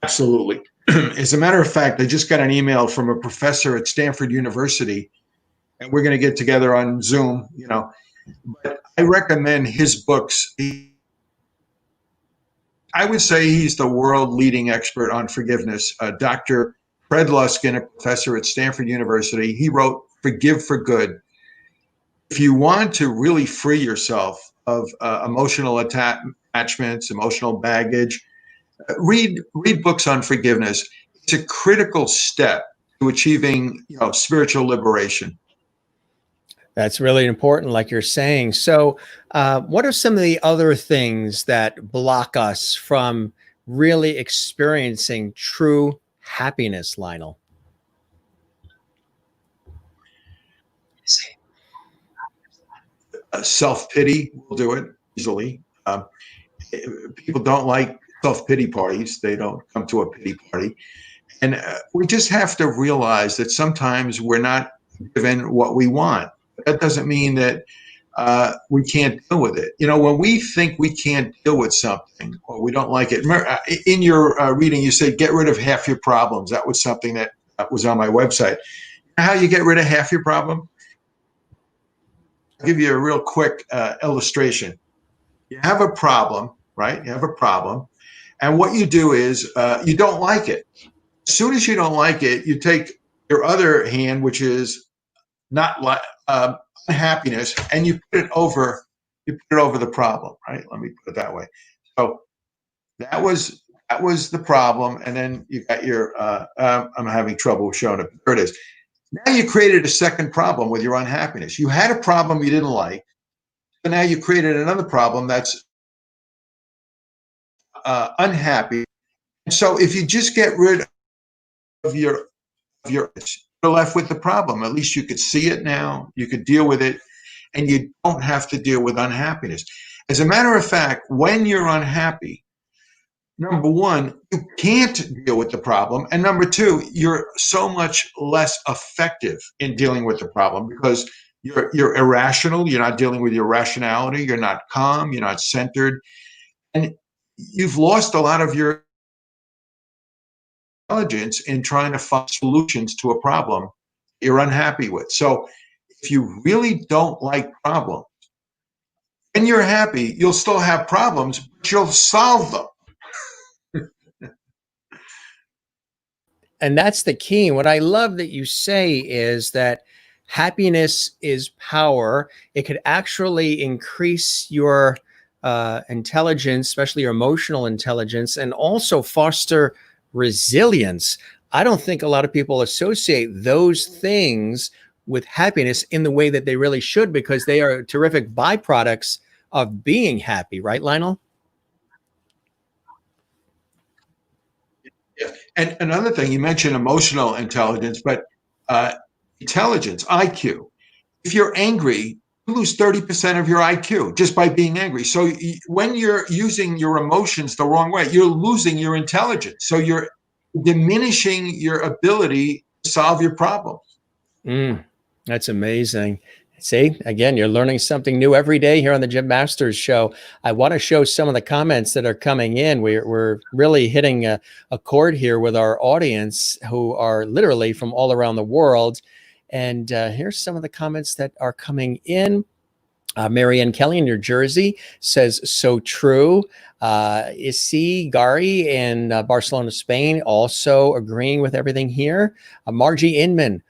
Absolutely. As a matter of fact, I just got an email from a professor at Stanford University, and we're going to get together on Zoom, but I recommend his books. I would say he's the world leading expert on forgiveness. Dr. Fred Luskin, a professor at Stanford University, he wrote Forgive for Good. If you want to really free yourself of emotional attachments, emotional baggage, Read books on forgiveness. It's a critical step to achieving, spiritual liberation. That's really important, like you're saying. So, what are some of the other things that block us from really experiencing true happiness, Lionel? Self-pity will do it easily. People don't like self-pity parties. They don't come to a pity party. And we just have to realize that sometimes we're not given what we want. That doesn't mean that we can't deal with it. When we think we can't deal with something or we don't like it, in your reading, you said, get rid of half your problems. That was something that was on my website. How you get rid of half your problem? I'll give you a real quick illustration. You have a problem, right? You have a problem. And what you do is you don't like it. As soon as you don't like it, you take your other hand, which is not like unhappiness, and you put it over the problem, right? Let me put it that way. So that was the problem, and then you got your I'm having trouble showing it. There it is. Now you created a second problem with your unhappiness. You had a problem you didn't like, but now you created another problem that's unhappy. And so if you just get rid of you're left with the problem. At least you could see it now, you could deal with it, and you don't have to deal with unhappiness. As a matter of fact, when you're unhappy, number one, you can't deal with the problem, and number two, you're so much less effective in dealing with the problem because you're irrational. You're not dealing with your rationality. You're not calm. You're not centered, and you've lost a lot of your intelligence in trying to find solutions to a problem you're unhappy with. So if you really don't like problems, when you're happy, you'll still have problems, but you'll solve them. And that's the key. What I love that you say is that happiness is power. It could actually increase your intelligence, especially your emotional intelligence, and also foster resilience. I don't think a lot of people associate those things with happiness in the way that they really should, because they are terrific byproducts of being happy, right, Lionel? Yeah. And another thing, you mentioned emotional intelligence, but intelligence, IQ. If you're angry, you lose 30% of your IQ just by being angry. So when you're using your emotions the wrong way, you're losing your intelligence. So you're diminishing your ability to solve your problems. That's amazing. See, again, you're learning something new every day here on the Jim Masters Show. I want to show some of the comments that are coming in. We're really hitting a chord here with our audience, who are literally from all around the world. And here's some of the comments that are coming in. Marianne Kelly in New Jersey says, so true. Issy Gari in Barcelona, Spain, also agreeing with everything here. Margie Inman.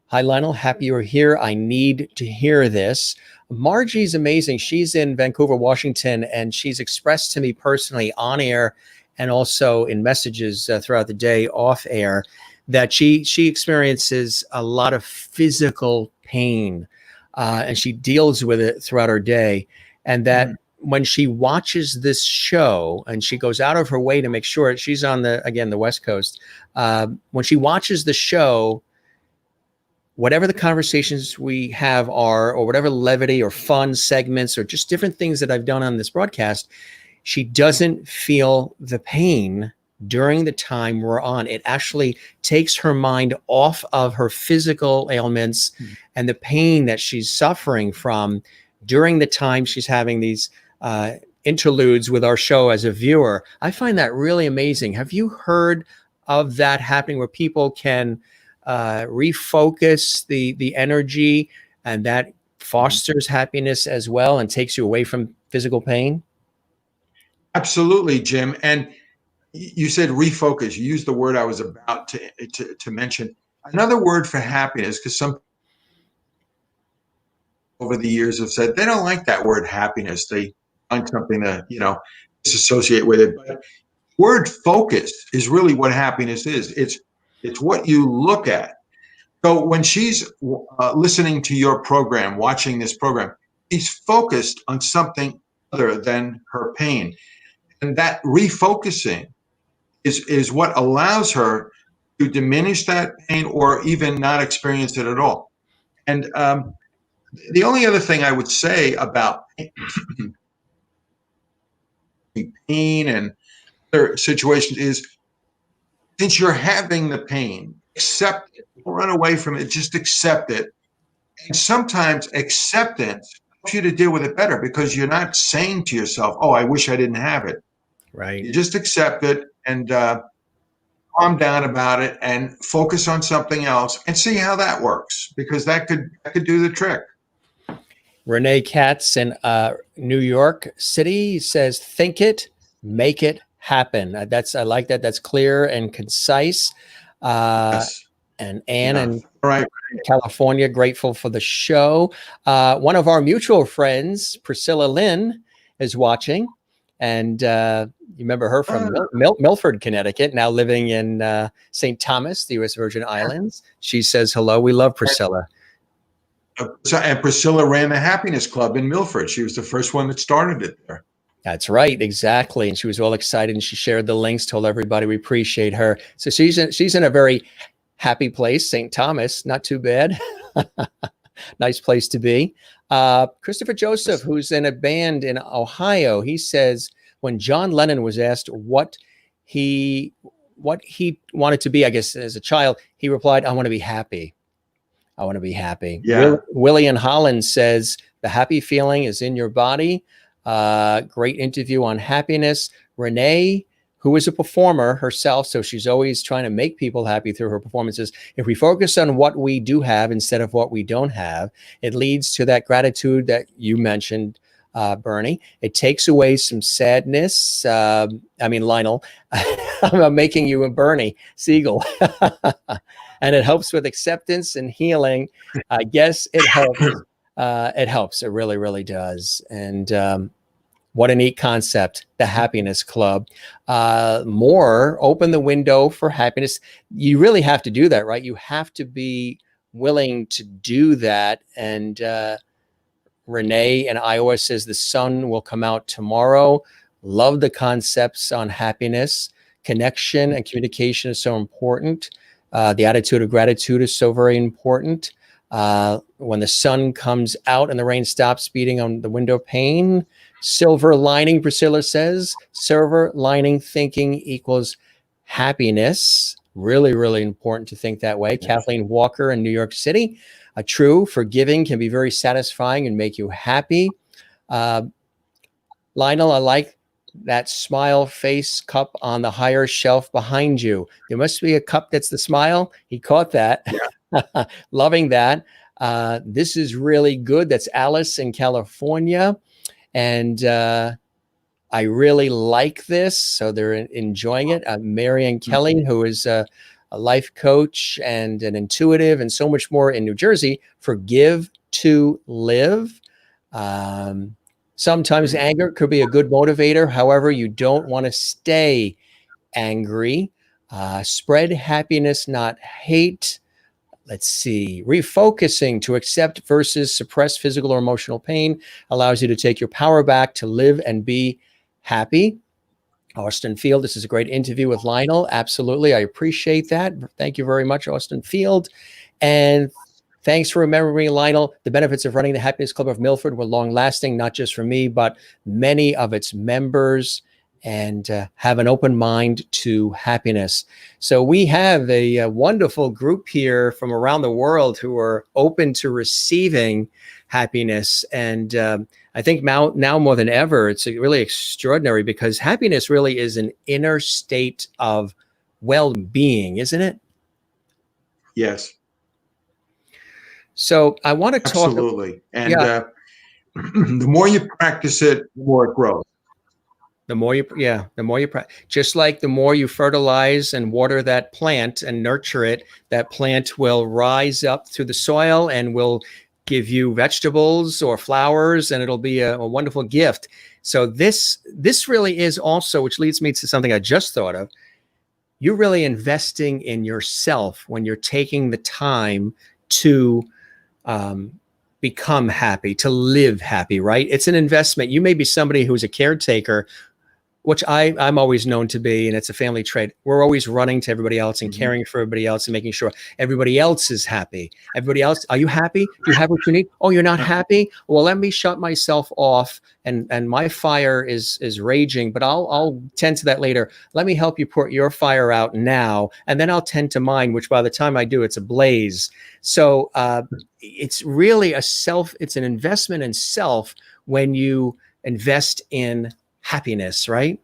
Hi, Lionel. Happy you're here. I need to hear this. Margie's amazing. She's in Vancouver, Washington, and she's expressed to me personally on air and also in messages throughout the day off air that she experiences a lot of physical pain, and she deals with it throughout her day. And that when she watches this show, and she goes out of her way to make sure, she's on the West Coast, when she watches the show, whatever the conversations we have are, or whatever levity or fun segments or just different things that I've done on this broadcast, she doesn't feel the pain during the time we're on. It actually takes her mind off of her physical ailments and the pain that she's suffering from during the time she's having these interludes with our show as a viewer. I find that really amazing. Have you heard of that happening, where people can refocus the energy, and that fosters happiness as well and takes you away from physical pain? Absolutely, Jim. And you said refocus. You used the word I was about to mention. Another word for happiness, because some over the years have said they don't like that word happiness. They find something to disassociate with it. But word focus is really what happiness is. It's what you look at. So when she's listening to your program, watching this program, she's focused on something other than her pain. And that refocusing is what allows her to diminish that pain or even not experience it at all. And the only other thing I would say about pain and other situations is, since you're having the pain, accept it. Don't run away from it. Just accept it. And sometimes acceptance helps you to deal with it better, because you're not saying to yourself, oh, I wish I didn't have it. Right. You just accept it and calm down about it and focus on something else and see how that works, because that could do the trick. Renee Katz in New York City says, think it, make it happen. I like that. That's clear and concise. Yes. And Anne in Right. California, grateful for the show. One of our mutual friends, Priscilla Lynn, is watching. And you remember her from Milford, Connecticut, now living in St. Thomas, the U.S. Virgin Islands. She says hello. We love Priscilla. And Priscilla ran the Happiness Club in Milford. She was the first one that started it there. That's right, exactly. And she was all excited, and she shared the links, told everybody we appreciate her. So she's in a very happy place, St. Thomas, not too bad. Nice place to be. Christopher Joseph, who's in a band in Ohio, he says when John Lennon was asked what he wanted to be, I guess, as a child, he replied, I want to be happy. I want to be happy. Yeah. Willie in Holland says the happy feeling is in your body. Great interview on happiness. Renee, who is a performer herself, so she's always trying to make people happy through her performances. If we focus on what we do have instead of what we don't have, it leads to that gratitude that you mentioned, Bernie. It takes away some sadness. Lionel, I'm making you a Bernie Siegel. And it helps with acceptance and healing. I guess it helps. It helps. It really, really does. And what a neat concept, the Happiness Club. More open the window for happiness. You really have to do that, right? You have to be willing to do that. And Renee in Iowa says the sun will come out tomorrow. Love the concepts on happiness. Connection and communication is so important. The attitude of gratitude is so very important. When the sun comes out and the rain stops beating on the window pane. Silver lining, Priscilla says. Silver lining thinking equals happiness. Really, really important to think that way. Yes. Kathleen Walker in New York City. True, forgiving can be very satisfying and make you happy. Lionel, I like that smile face cup on the higher shelf behind you. There must be a cup that's the smile. He caught that. Yeah. Loving that. This is really good. That's Alice in California. And I really like this. So they're enjoying it. Marianne Kelly, who is a life coach and an intuitive and so much more in New Jersey. Forgive to live. Sometimes anger could be a good motivator. However, you don't want to stay angry. Spread happiness, not hate. Let's see. Refocusing to accept versus suppress physical or emotional pain allows you to take your power back to live and be happy. Austin Field, this is a great interview with Lionel. Absolutely. I appreciate that. Thank you very much, Austin Field. And thanks for remembering, Lionel. The benefits of running the Happiness Club of Milford were long-lasting, not just for me, but many of its members, and have an open mind to happiness. So we have a wonderful group here from around the world who are open to receiving happiness. And I think now more than ever, it's really extraordinary, because happiness really is an inner state of well-being, isn't it? Yes. So I want to talk. Absolutely. And the more you practice it, the more it grows. The more you just like the more you fertilize and water that plant and nurture it, that plant will rise up through the soil and will give you vegetables or flowers, and it'll be a wonderful gift. So this really is also, which leads me to something I just thought of. You're really investing in yourself when you're taking the time to become happy, to live happy, right? It's an investment. You may be somebody who's a caretaker, which I'm always known to be, and it's a family trait. We're always running to everybody else and caring for everybody else and making sure everybody else is happy. Everybody else, are you happy? Do you have what you need? Oh, you're not happy? Well, let me shut myself off, and my fire is raging, but I'll tend to that later. Let me help you put your fire out now, and then I'll tend to mine, which by the time I do, it's ablaze. So it's really it's an investment in self when you invest in happiness, right?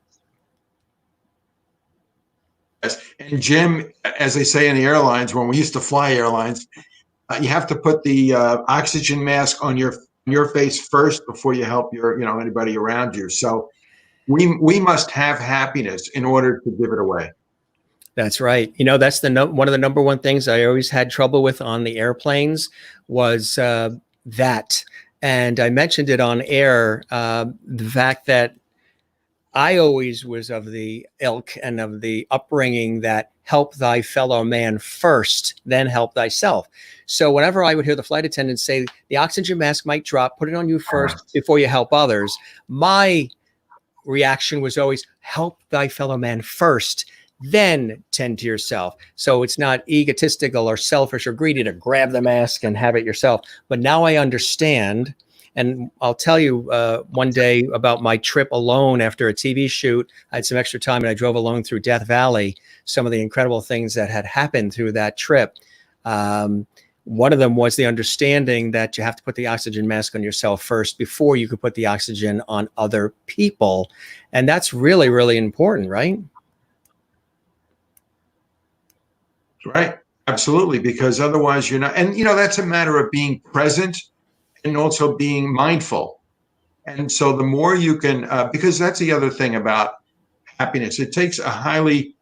Yes. And Jim, as they say in the airlines, when we used to fly airlines, you have to put the oxygen mask on your face first before you help anybody around you. So we must have happiness in order to give it away. That's right. That's one of the number one things I always had trouble with on the airplanes was that. And I mentioned it on air, the fact that I always was of the ilk and of the upbringing that help thy fellow man first, then help thyself. So whenever I would hear the flight attendant say the oxygen mask might drop, put it on you first before you help others, my reaction was always help thy fellow man first, then tend to yourself. So it's not egotistical or selfish or greedy to grab the mask and have it yourself. But now I understand. And I'll tell you one day about my trip alone after a TV shoot. I had some extra time and I drove alone through Death Valley, some of the incredible things that had happened through that trip. One of them was the understanding that you have to put the oxygen mask on yourself first before you could put the oxygen on other people. And that's really, really important, right? Right. Absolutely. Because otherwise you're not, and that's a matter of being present and also being mindful. And so the more you can, because that's the other thing about happiness, it takes a highly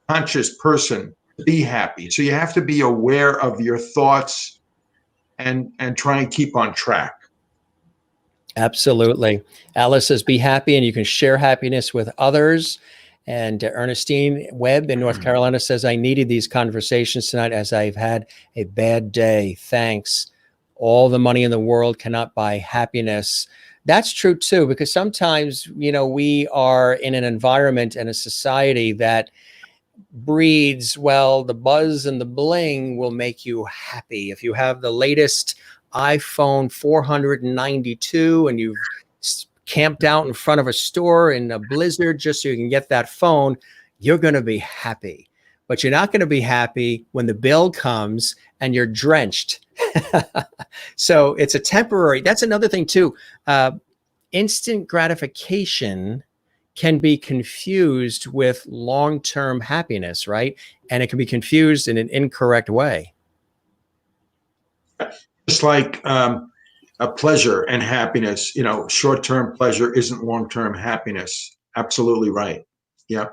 conscious person to be happy. So you have to be aware of your thoughts and try and keep on track. Absolutely. Alice says, be happy and you can share happiness with others. And Ernestine Webb in North Carolina says, I needed these conversations tonight as I've had a bad day. Thanks. All the money in the world cannot buy happiness. That's true too, because sometimes, we are in an environment and a society that breeds, well, the buzz and the bling will make you happy. If you have the latest iPhone 492 and you've camped out in front of a store in a blizzard just so you can get that phone, you're going to be happy. But you're not going to be happy when the bill comes and you're drenched. So it's a temporary, that's another thing too. Instant gratification can be confused with long-term happiness, right? And it can be confused in an incorrect way. Just like a pleasure and happiness, short-term pleasure isn't long-term happiness. Absolutely right. Yeah.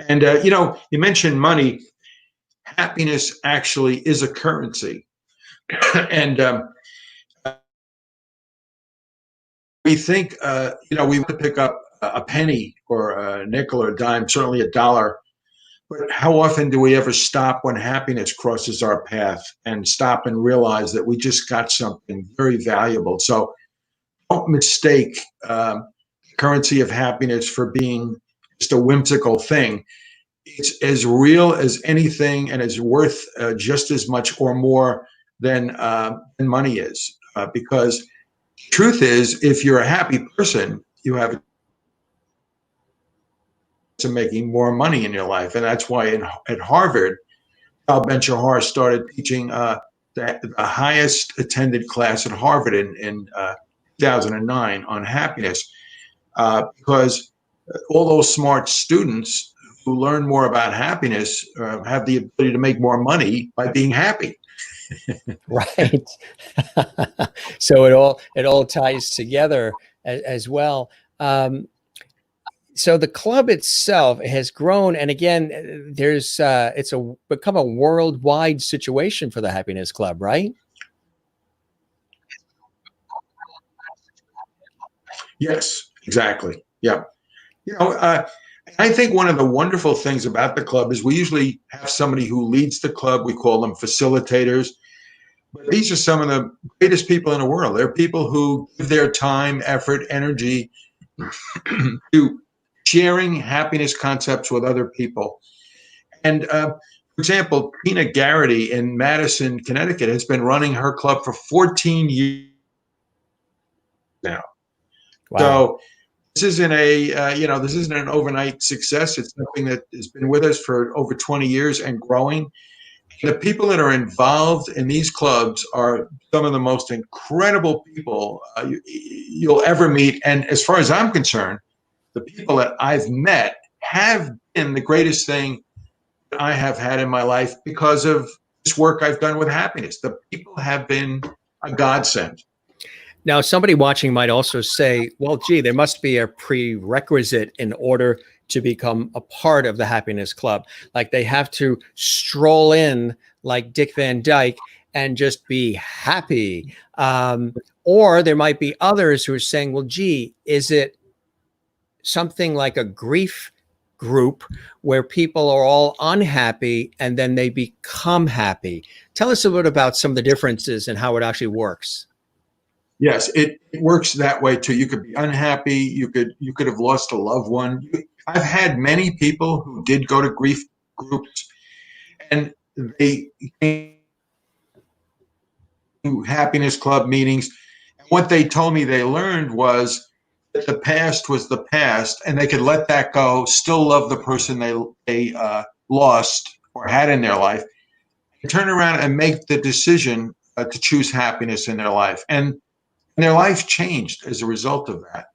And, you mentioned money. Happiness actually is a currency. And we think, we want to pick up a penny or a nickel or a dime, certainly a dollar. But how often do we ever stop when happiness crosses our path and stop and realize that we just got something very valuable? So don't mistake currency of happiness for being just a whimsical thing. It's as real as anything and is worth just as much or more than money is. Because truth is, if you're a happy person, you have to making more money in your life. And that's why at Harvard, Blanchard started teaching the highest attended class at Harvard in 2009 on happiness, because all those smart students who learn more about happiness have the ability to make more money by being happy. Right. So it all ties together as well. So the club itself has grown, and again, it's become a worldwide situation for the Happiness Club, right? Yes, exactly. Yeah. You know, I think one of the wonderful things about the club is we usually have somebody who leads the club. We call them facilitators. But these are some of the greatest people in the world. They're people who give their time, effort, energy to sharing happiness concepts with other people. And for example, Tina Garrity in Madison, Connecticut, has been running her club for 14 years now. Wow. So this isn't this isn't an overnight success. It's something that has been with us for over 20 years and growing. The people that are involved in these clubs are some of the most incredible people you'll ever meet. And as far as I'm concerned, the people that I've met have been the greatest thing I have had in my life because of this work I've done with happiness. The people have been a godsend. Now, somebody watching might also say, well, gee, there must be a prerequisite in order to become a part of the Happiness Club. Like they have to stroll in like Dick Van Dyke and just be happy. Or there might be others who are saying, well, gee, is it something like a grief group where people are all unhappy and then they become happy? Tell us a bit about some of the differences and how it actually works. Yes, it works that way too. You could be unhappy. You could have lost a loved one. I've had many people who did go to grief groups, and they came to happiness club meetings. And what they told me they learned was that the past was the past, and they could let that go. Still love the person they lost or had in their life, and turn around and make the decision to choose happiness in their life. And their life changed as a result of that.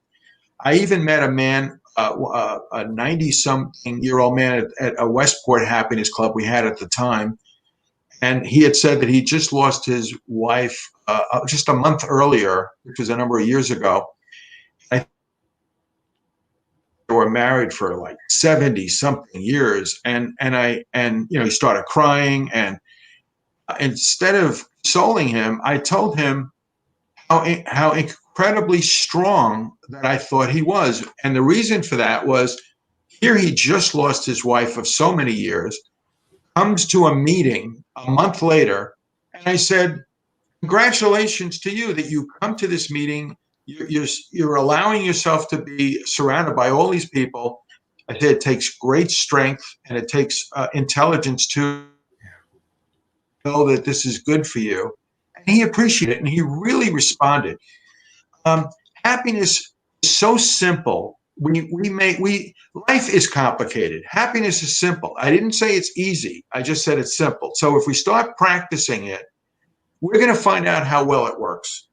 I even met a man, a 90-something-year-old man at a Westport Happiness Club we had at the time. And he had said that he just lost his wife just a month earlier, which was a number of years ago. They were married for like 70-something years. And he started crying. And instead of consoling him, I told him how incredibly strong that I thought he was. And the reason for that was here he just lost his wife of so many years, comes to a meeting a month later, and I said, congratulations to you that you come to this meeting. You're allowing yourself to be surrounded by all these people. I said it takes great strength and it takes intelligence to know that this is good for you. And he appreciated it, and he really responded. Happiness is so simple. Life is complicated. Happiness is simple. I didn't say it's easy. I just said it's simple. So if we start practicing it, we're going to find out how well it works.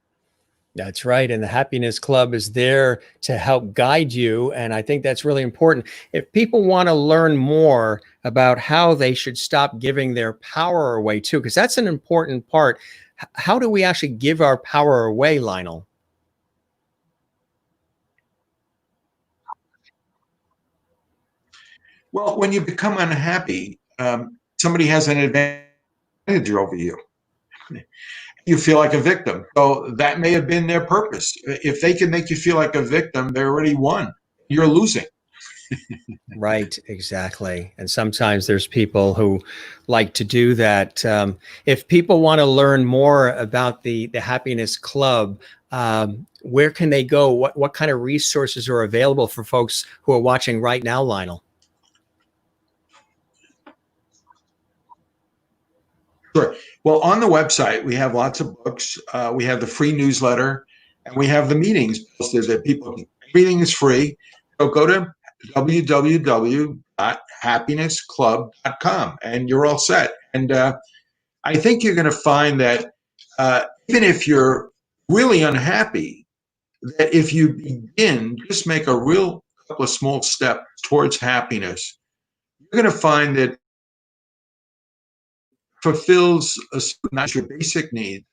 That's right. And the Happiness Club is there to help guide you. And I think that's really important. If people want to learn more about how they should stop giving their power away too, because that's an important part. How do we actually give our power away, Lionel? Well, when you become unhappy, somebody has an advantage over you. You feel like a victim. So that may have been their purpose. If they can make you feel like a victim, they already won. You're losing. Right, exactly. And sometimes there's people who like to do that. If people want to learn more about the Happiness Club, where can they go? What kind of resources are available for folks who are watching right now, Lionel? Sure. Well, on the website, we have lots of books. We have the free newsletter, and we have the meetings posted that people, everything is free. So go to www.happinessclub.com and you're all set. And I think you're going to find that even if you're really unhappy, that if you begin, just make a real couple of small steps towards happiness, you're going to find that fulfills not your basic needs.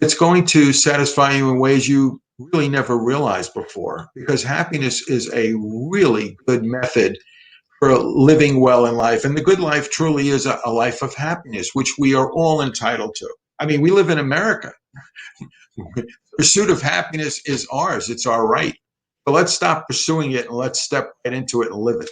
It's going to satisfy you in ways you really never realized before, because happiness is a really good method for living well in life. And the good life truly is a life of happiness, which we are all entitled to. I mean, we live in America. The pursuit of happiness is ours. It's our right. So let's stop pursuing it and let's step right into it and live it.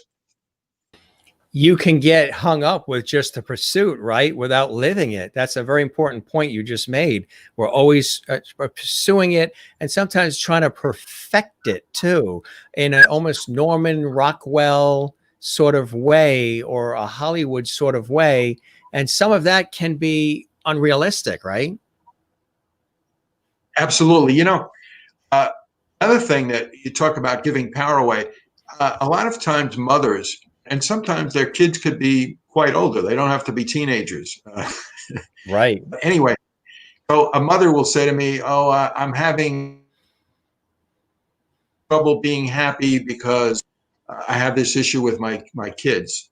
You can get hung up with just the pursuit, right? Without living it. That's a very important point you just made. We're always pursuing it and sometimes trying to perfect it too, in an almost Norman Rockwell sort of way or a Hollywood sort of way. And some of that can be unrealistic, right? Absolutely. You know, another thing that you talk about giving power away, a lot of times mothers, and sometimes their kids could be quite older. They don't have to be teenagers. Right. Anyway, so a mother will say to me, "Oh, I'm having trouble being happy because I have this issue with my kids.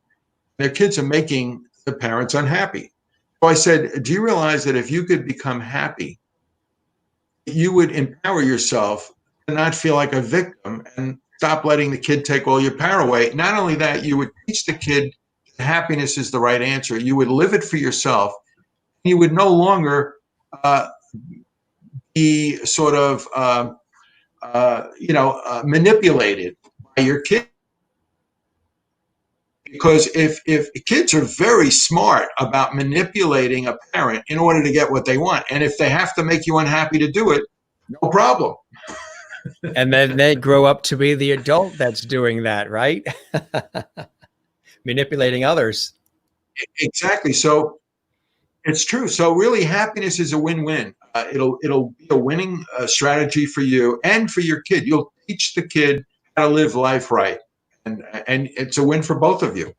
Their kids are making the parents unhappy." So I said, "Do you realize that if you could become happy, you would empower yourself to not feel like a victim and stop letting the kid take all your power away? Not only that, you would teach the kid happiness is the right answer. You would live it for yourself. You would no longer be sort of, manipulated by your kid." Because if kids are very smart about manipulating a parent in order to get what they want, and if they have to make you unhappy to do it, no problem. And then they grow up to be the adult that's doing that, right? Manipulating others. Exactly. So it's true. So really, happiness is a win-win. It'll be a winning strategy for you and for your kid. You'll teach the kid how to live life right, and it's a win for both of you.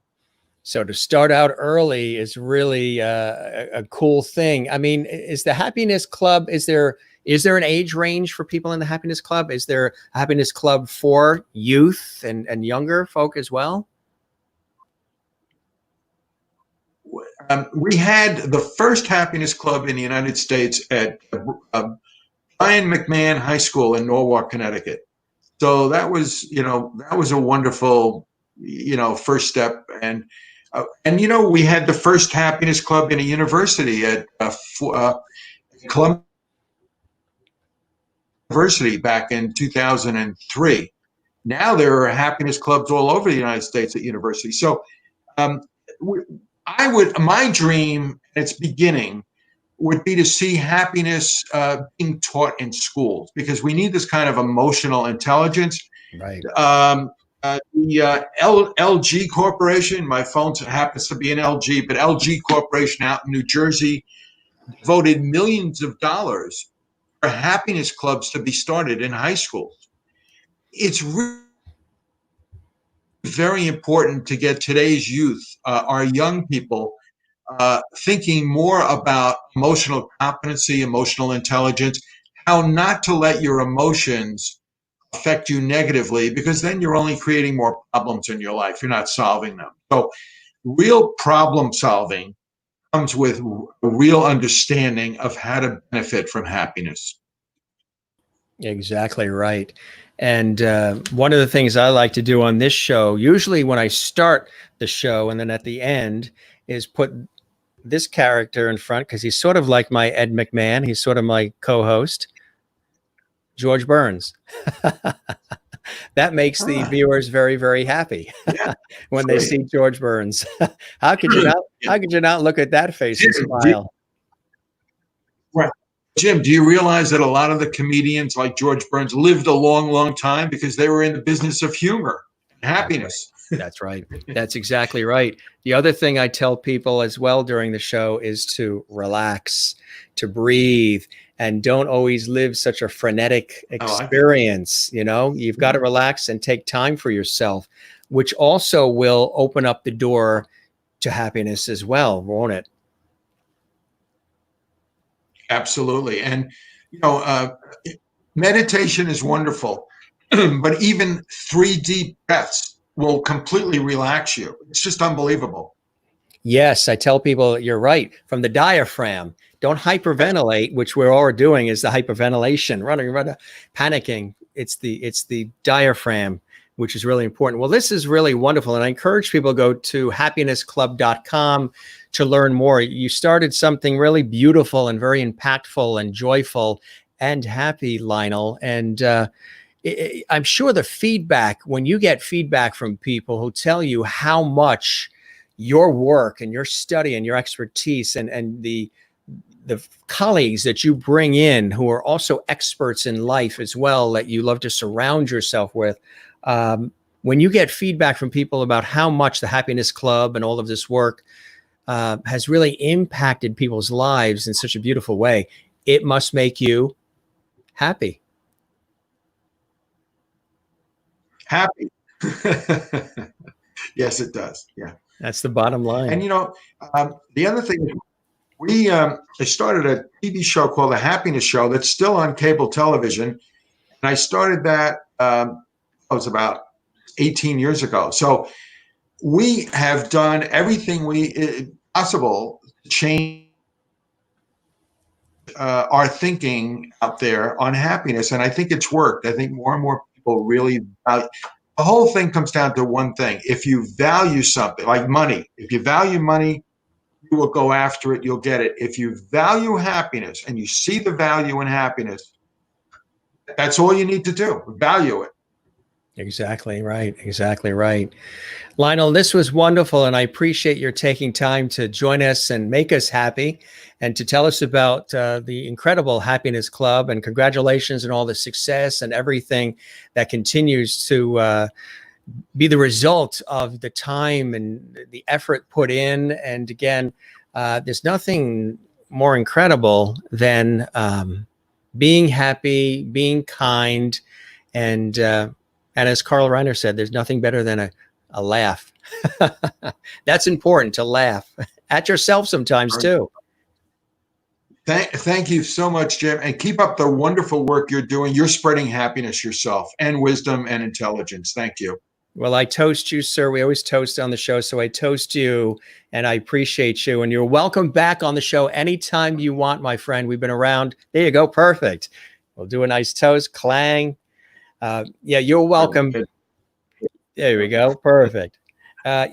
So to start out early is really a cool thing. I mean, is the Happiness Club, is there an age range for people in the Happiness Club? Is there a Happiness Club for youth and younger folk as well? We had the first Happiness Club in the United States at Brian McMahon High School in Norwalk, Connecticut. So that was a wonderful, first step. And we had the first Happiness Club in a university at Columbia University back in 2003. Now there are happiness clubs all over the United States at universities. So my dream at its beginning would be to see happiness being taught in schools, because we need this kind of emotional intelligence. Right. The LG Corporation, my phone happens to be an LG, but LG Corporation out in New Jersey devoted millions of dollars for happiness clubs to be started in high schools. It's really very important to get today's youth, our young people, thinking more about emotional competency, emotional intelligence, how not to let your emotions affect you negatively, because then you're only creating more problems in your life. You're not solving them. So real problem solving comes with a real understanding of how to benefit from happiness. Exactly right. And one of the things I like to do on this show, usually when I start the show and then at the end, is put this character in front, because he's sort of like my Ed McMahon. He's sort of my co-host, George Burns. That makes the viewers very, very happy when they see George Burns. How could you not look at that face and smile? Right. Jim, do you realize that a lot of the comedians like George Burns lived a long, long time because they were in the business of humor and happiness? That's right. That's exactly right. The other thing I tell people as well during the show is to relax, to breathe, and don't always live such a frenetic experience. You've got to relax and take time for yourself, which also will open up the door to happiness as well, won't it? Absolutely. And, meditation is wonderful, but even 3 deep breaths will completely relax you. It's just unbelievable. Yes, I tell people you're right. From the diaphragm, don't hyperventilate, which we're all doing is the hyperventilation, running, panicking. It's the diaphragm, which is really important. Well, this is really wonderful. And I encourage people to go to happinessclub.com to learn more. You started something really beautiful and very impactful and joyful and happy, Lionel. And I'm sure the feedback, when you get feedback from people who tell you how much your work and your study and your expertise and the colleagues that you bring in who are also experts in life as well, that you love to surround yourself with. When you get feedback from people about how much the Happiness Club and all of this work has really impacted people's lives in such a beautiful way, it must make you happy. Happy. Yes, it does. Yeah. That's the bottom line. And, the other thing, I started a TV show called The Happiness Show that's still on cable television. And I started that, it was about 18 years ago. So we have done everything possible to change our thinking out there on happiness. And I think it's worked. I think more and more people really value. The whole thing comes down to one thing. If you value something like money, if you value money, you will go after it. You'll get it. If you value happiness and you see the value in happiness, that's all you need to do. Value it. Exactly right. Exactly right. Lionel, this was wonderful, and I appreciate your taking time to join us and make us happy and to tell us about the incredible Happiness Club, and congratulations on all the success and everything that continues to be the result of the time and the effort put in. And again, there's nothing more incredible than being happy, being kind, and as Carl Reiner said, there's nothing better than a laugh. That's important, to laugh at yourself sometimes too. Thank you so much, Jim. And keep up the wonderful work you're doing. You're spreading happiness yourself and wisdom and intelligence. Thank you. Well, I toast you, sir. We always toast on the show. So I toast you and I appreciate you. And you're welcome back on the show anytime you want, my friend. We've been around. There you go. Perfect. We'll do a nice toast. Clang. Yeah, you're welcome. There we go. Perfect.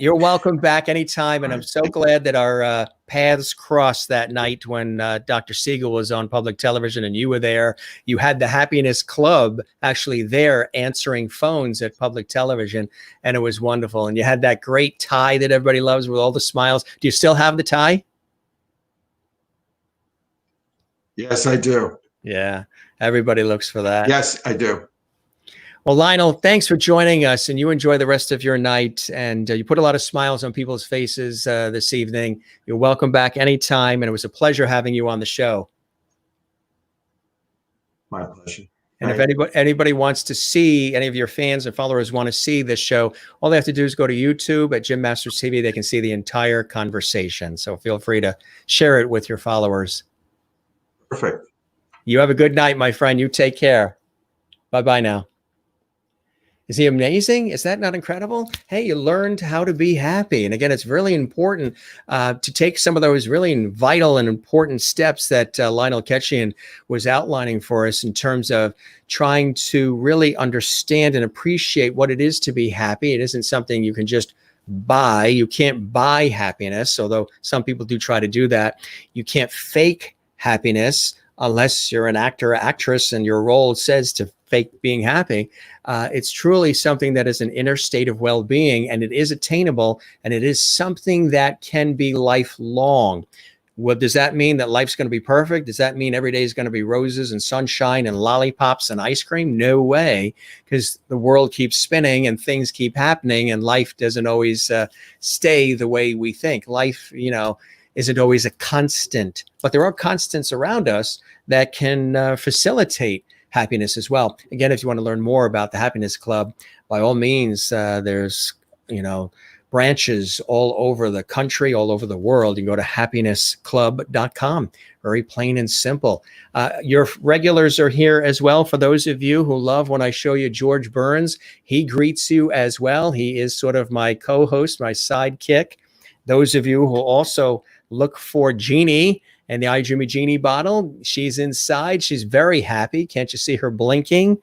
You're welcome back anytime. And I'm so glad that our paths crossed that night when Dr. Siegel was on public television and you were there. You had the Happiness Club actually there answering phones at public television. And it was wonderful. And you had that great tie that everybody loves with all the smiles. Do you still have the tie? Yes, I do. Yeah. Everybody looks for that. Yes, I do. Well, Lionel, thanks for joining us, and you enjoy the rest of your night. And you put a lot of smiles on people's faces this evening. You're welcome back anytime, and it was a pleasure having you on the show. My pleasure. And if anybody wants to see, any of your fans and followers want to see this show, all they have to do is go to YouTube at Jim Masters TV. They can see the entire conversation. So feel free to share it with your followers. Perfect. You have a good night, my friend. You take care. Bye-bye now. Is he amazing? Is that not incredible? Hey, you learned how to be happy. And again, it's really important to take some of those really vital and important steps that Lionel Kechian was outlining for us in terms of trying to really understand and appreciate what it is to be happy. It isn't something you can just buy. You can't buy happiness, although some people do try to do that. You can't fake happiness unless you're an actor or actress and your role says to fake being happy. It's truly something that is an inner state of well-being, and it is attainable, and it is something that can be lifelong. Well, does that mean that life's going to be perfect? Does that mean every day is going to be roses and sunshine and lollipops and ice cream? No way, because the world keeps spinning and things keep happening, and life doesn't always stay the way we think. Life, isn't always a constant, but there are constants around us that can facilitate happiness as well. Again, if you want to learn more about the Happiness Club, by all means, there's, branches all over the country, all over the world. You can go to happinessclub.com. Very plain and simple. Your regulars are here as well. For those of you who love when I show you George Burns, he greets you as well. He is sort of my co-host, my sidekick. Those of you who also look for Jeannie and the iJimmy Genie bottle, she's inside. She's very happy. Can't you see her blinking?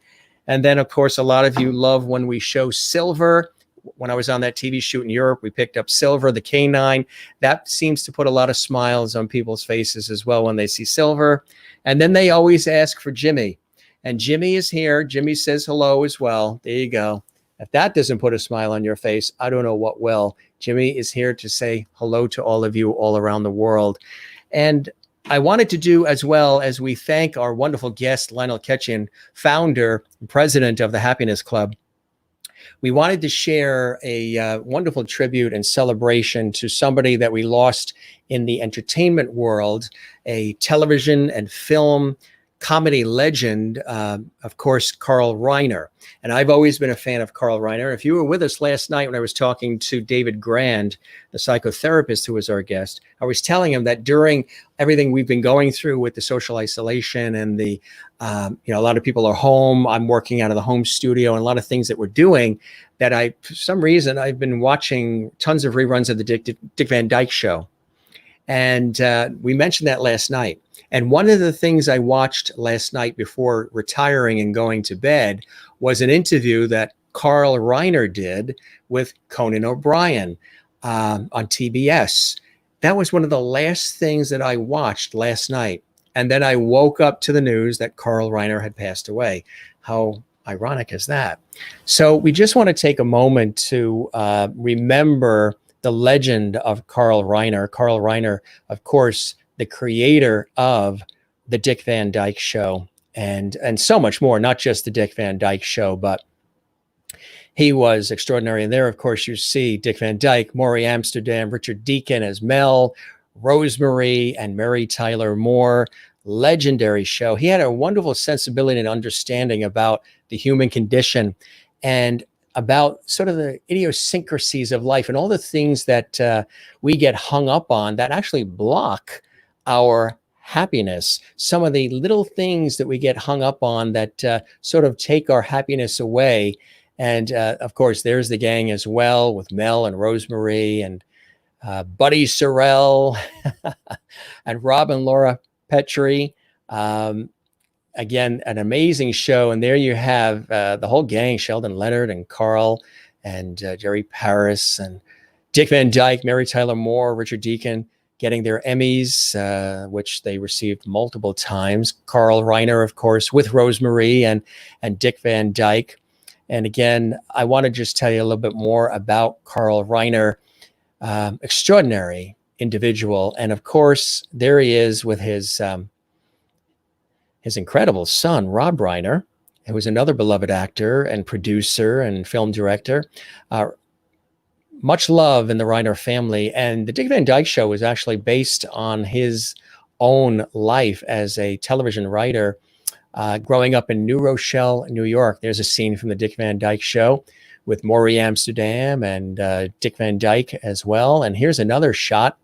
And then, of course, a lot of you love when we show Silver. When I was on that TV shoot in Europe, we picked up Silver, the canine. That seems to put a lot of smiles on people's faces as well when they see Silver. And then they always ask for Jimmy. And Jimmy is here. Jimmy says hello as well. There you go. If that doesn't put a smile on your face, I don't know what will. Jimmy is here to say hello to all of you all around the world. And I wanted to do, as well as we thank our wonderful guest, Lionel Kechi, founder and president of the Happiness Club, we wanted to share a wonderful tribute and celebration to somebody that we lost in the entertainment world, a television and film comedy legend, of course, Carl Reiner. And I've always been a fan of Carl Reiner. If you were with us last night when I was talking to David Grand, the psychotherapist who was our guest, I was telling him that during everything we've been going through with the social isolation and the, a lot of people are home, I'm working out of the home studio, and a lot of things that we're doing, that for some reason, I've been watching tons of reruns of the Dick Van Dyke Show. And we mentioned that last night. And one of the things I watched last night before retiring and going to bed was an interview that Carl Reiner did with Conan O'Brien on TBS. That was one of the last things that I watched last night. And then I woke up to the news that Carl Reiner had passed away. How ironic is that? So we just want to take a moment to remember the legend of Carl Reiner. Carl Reiner, of course, the creator of the Dick Van Dyke Show and so much more, not just the Dick Van Dyke Show, but he was extraordinary. And there, of course, you see Dick Van Dyke, Maury Amsterdam, Richard Deacon as Mel, Rosemary, and Mary Tyler Moore. Legendary show. He had a wonderful sensibility and understanding about the human condition and about sort of the idiosyncrasies of life and all the things that we get hung up on that actually block our happiness. Some of the little things that we get hung up on that sort of take our happiness away. And of course, there's the gang as well with Mel and Rosemary and Buddy Sorrell and Rob and Laura Petrie. Again, an amazing show. And there you have the whole gang, Sheldon Leonard and Carl and Jerry Paris and Dick Van Dyke, Mary Tyler Moore, Richard Deacon, getting their Emmys, which they received multiple times. Carl Reiner, of course, with Rosemary and Dick Van Dyke. And again, I want to just tell you a little bit more about Carl Reiner, extraordinary individual. And of course, there he is with his incredible son, Rob Reiner, who was another beloved actor and producer and film director. Much love in the Reiner family. And the Dick Van Dyke Show was actually based on his own life as a television writer, growing up in New Rochelle, New York. There's a scene from the Dick Van Dyke Show with Maury Amsterdam and Dick Van Dyke as well. And here's another shot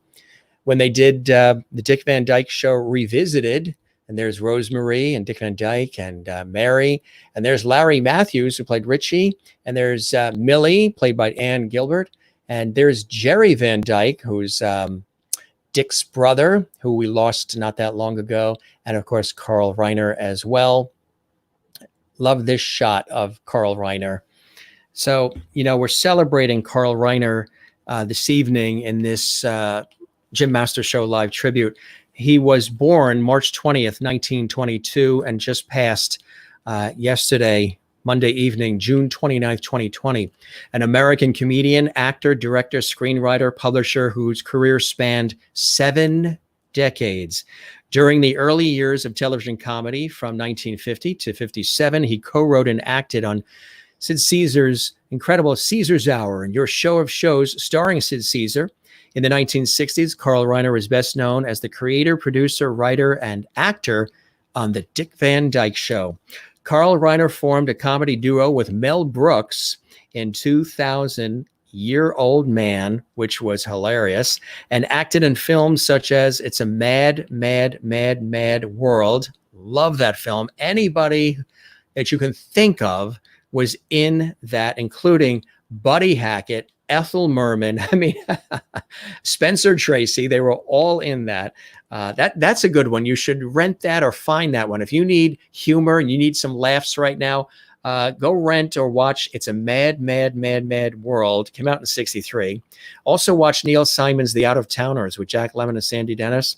when they did the Dick Van Dyke Show Revisited. And there's Rosemary and Dick Van Dyke and Mary. And there's Larry Matthews, who played Richie. And there's Millie, played by Ann Gilbert. And there's Jerry Van Dyke, who's Dick's brother, who we lost not that long ago. And of course, Carl Reiner as well. Love this shot of Carl Reiner. So, we're celebrating Carl Reiner this evening in this Jim Master Show live tribute. He was born March 20th, 1922, and just passed yesterday, Monday evening, June 29th, 2020. An American comedian, actor, director, screenwriter, publisher whose career spanned 7 decades. During the early years of television comedy from 1950 to 57, he co-wrote and acted on Sid Caesar's incredible Caesar's Hour and Your Show of Shows starring Sid Caesar. In the 1960s, Carl Reiner was best known as the creator, producer, writer, and actor on The Dick Van Dyke Show. Carl Reiner formed a comedy duo with Mel Brooks in 2000, Year Old Man, which was hilarious, and acted in films such as It's a Mad, Mad, Mad, Mad World. Love that film. Anybody that you can think of was in that, including Buddy Hackett, Ethel Merman, Spencer Tracy. They were all in that. That's a good one. You should rent that or find that one. If you need humor and you need some laughs right now, Go rent or watch It's a Mad, Mad, Mad, Mad World. Came out in 1963. Also watch Neil Simon's The Out of Towners with Jack Lemmon and Sandy Dennis.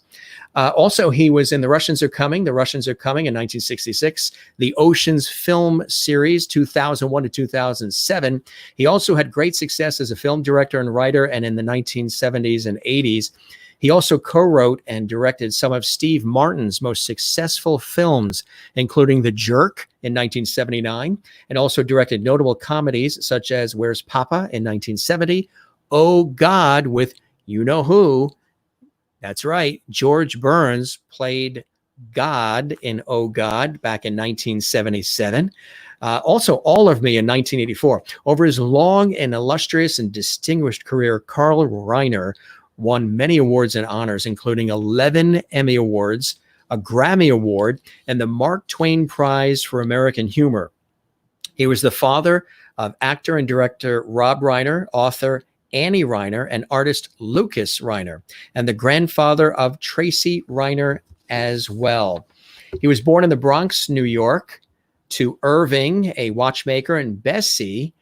Also, he was in The Russians Are Coming in 1966, the Oceans film series 2001 to 2007. He also had great success as a film director and writer, and in the 1970s and 80s, he also co-wrote and directed some of Steve Martin's most successful films, including The Jerk in 1979, and also directed notable comedies such as Where's Papa in 1970, Oh God with you-know-who. That's right, George Burns played God in Oh God back in 1977. Also, All of Me in 1984. Over his long and illustrious and distinguished career, Carl Reiner won many awards and honors, including 11 Emmy Awards, a Grammy Award, and the Mark Twain Prize for American Humor. He was the father of actor and director Rob Reiner, author Annie Reiner, and artist Lucas Reiner, and the grandfather of Tracy Reiner as well. He was born in the Bronx, New York, to Irving, a watchmaker, and Bessie.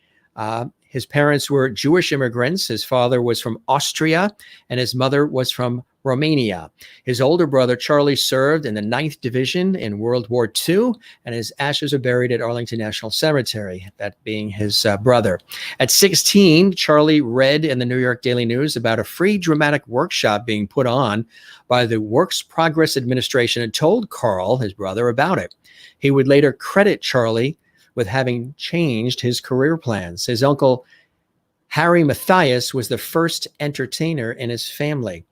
His parents were Jewish immigrants. His father was from Austria, and his mother was from Romania. His older brother, Charlie, served in the 9th Division in World War II, and his ashes are buried at Arlington National Cemetery, that being his brother. At 16, Charlie read in the New York Daily News about a free dramatic workshop being put on by the Works Progress Administration and told Carl, his brother, about it. He would later credit Charlie with having changed his career plans. His uncle, Harry Matthias, was the first entertainer in his family.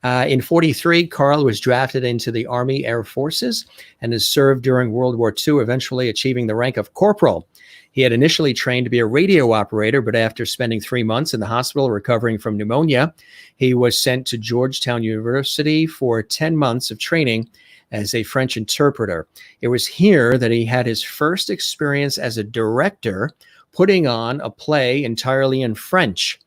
In 1943, Carl was drafted into the Army Air Forces and has served during World War II, eventually achieving the rank of corporal. He had initially trained to be a radio operator, but after spending 3 months in the hospital recovering from pneumonia, he was sent to Georgetown University for 10 months of training as a French interpreter. It was here that he had his first experience as a director, putting on a play entirely in French.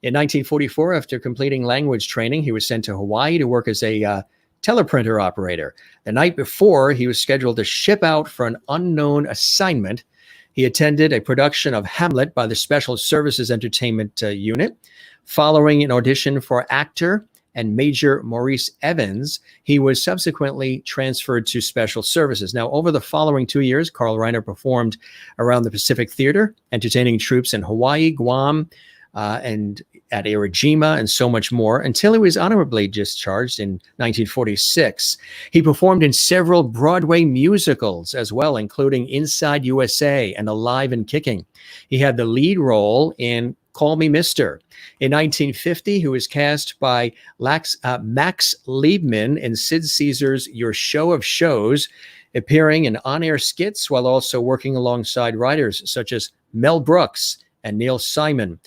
In 1944, after completing language training, he was sent to Hawaii to work as a teleprinter operator. The night before, he was scheduled to ship out for an unknown assignment. He attended a production of Hamlet by the Special Services Entertainment Unit. Following an audition for actor and Major Maurice Evans, he was subsequently transferred to Special Services. Now, over the following 2 years, Carl Reiner performed around the Pacific Theater, entertaining troops in Hawaii, Guam, and at Iwo Jima, and so much more, until he was honorably discharged in 1946. He performed in several Broadway musicals as well, including Inside USA and Alive and Kicking. He had the lead role in Call Me Mister. In 1950, he was cast by Max Liebman in Sid Caesar's Your Show of Shows, appearing in on-air skits while also working alongside writers such as Mel Brooks and Neil Simon.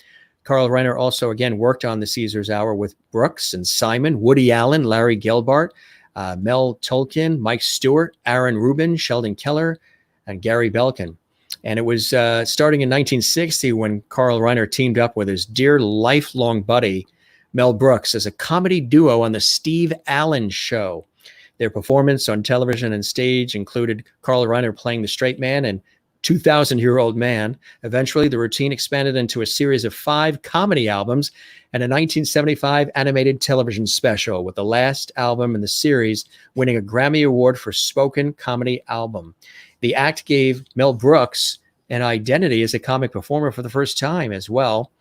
Carl Reiner also, again, worked on the Caesars Hour with Brooks and Simon, Woody Allen, Larry Gelbart, Mel Tolkien, Mike Stewart, Aaron Rubin, Sheldon Keller, and Gary Belkin. And it was starting in 1960 when Carl Reiner teamed up with his dear lifelong buddy, Mel Brooks, as a comedy duo on The Steve Allen Show. Their performance on television and stage included Carl Reiner playing the straight man and 2,000-year-old man. Eventually, the routine expanded into a series of 5 comedy albums and a 1975 animated television special, with the last album in the series winning a Grammy Award for Spoken Comedy Album. The act gave Mel Brooks an identity as a comic performer for the first time as well.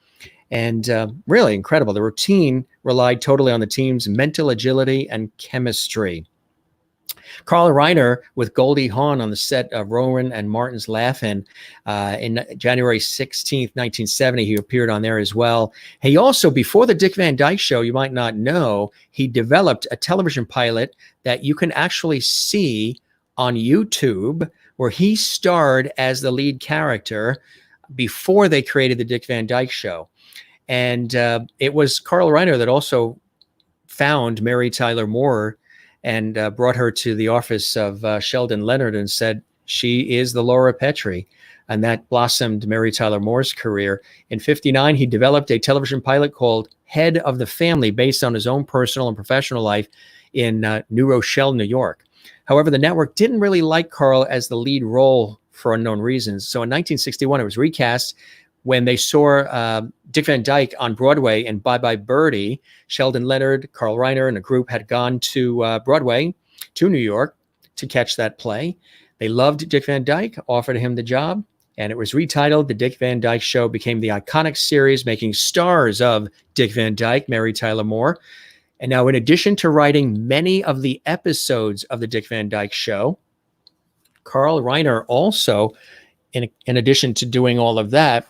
And really incredible. The routine relied totally on the team's mental agility and chemistry. Carl Reiner with Goldie Hawn on the set of Rowan and Martin's Laugh-In in January 16th, 1970. He appeared on there as well. He also, before the Dick Van Dyke Show, you might not know, he developed a television pilot that you can actually see on YouTube, where he starred as the lead character before they created the Dick Van Dyke Show. And it was Carl Reiner that also found Mary Tyler Moore and brought her to the office of Sheldon Leonard and said, she is the Laura Petrie. And that blossomed Mary Tyler Moore's career. In 1959, he developed a television pilot called Head of the Family, based on his own personal and professional life in New Rochelle, New York. However, the network didn't really like Carl as the lead role for unknown reasons. So in 1961, it was recast. When they saw Dick Van Dyke on Broadway in Bye Bye Birdie, Sheldon Leonard, Carl Reiner, and a group had gone to Broadway, to New York, to catch that play. They loved Dick Van Dyke, offered him the job, and it was retitled The Dick Van Dyke Show, became the iconic series, making stars of Dick Van Dyke, Mary Tyler Moore. And now, in addition to writing many of the episodes of The Dick Van Dyke Show, Carl Reiner also, in addition to doing all of that,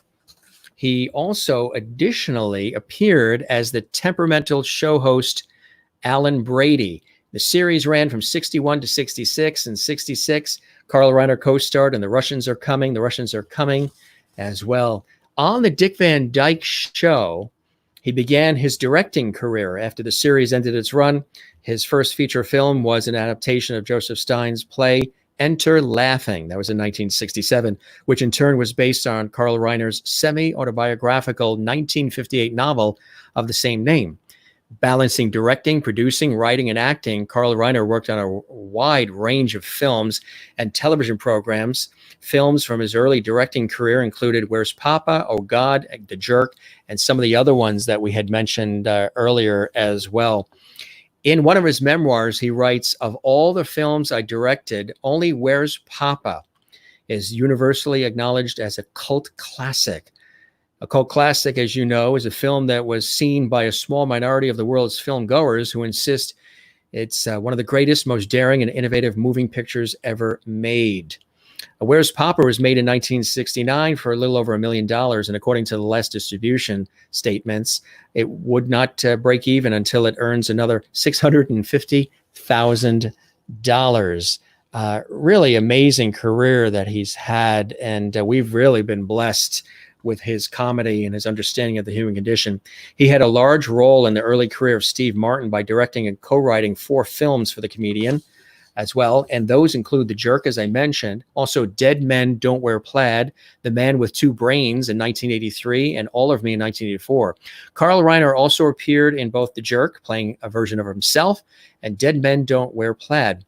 he also additionally appeared as the temperamental show host Alan Brady. The series ran from 61 to 66. In 66, Carl Reiner co-starred in The Russians Are Coming. The Russians Are Coming as well. On The Dick Van Dyke Show, he began his directing career. After the series ended its run, his first feature film was an adaptation of Joseph Stein's play Enter Laughing. That was in 1967, which in turn was based on Carl Reiner's semi-autobiographical 1958 novel of the same name. Balancing directing, producing, writing, and acting, Carl Reiner worked on a wide range of films and television programs. Films from his early directing career included Where's Papa, Oh God, The Jerk, and some of the other ones that we had mentioned earlier as well. In one of his memoirs, he writes, "Of all the films I directed, only Where's Papa is universally acknowledged as a cult classic." A cult classic, as you know, is a film that was seen by a small minority of the world's film goers who insist it's one of the greatest, most daring, and innovative moving pictures ever made. Where's Papa was made in 1969 for a little over $1 million, and according to the last distribution statements, it would not break even until it earns another $650,000. Really amazing career that he's had, and we've really been blessed with his comedy and his understanding of the human condition. He had a large role in the early career of Steve Martin by directing and co-writing 4 films for the comedian as well, and those include The Jerk, as I mentioned, also Dead Men Don't Wear Plaid, The Man with Two Brains in 1983, and All of Me in 1984. Carl Reiner also appeared in both The Jerk, playing a version of himself, and Dead Men Don't Wear Plaid.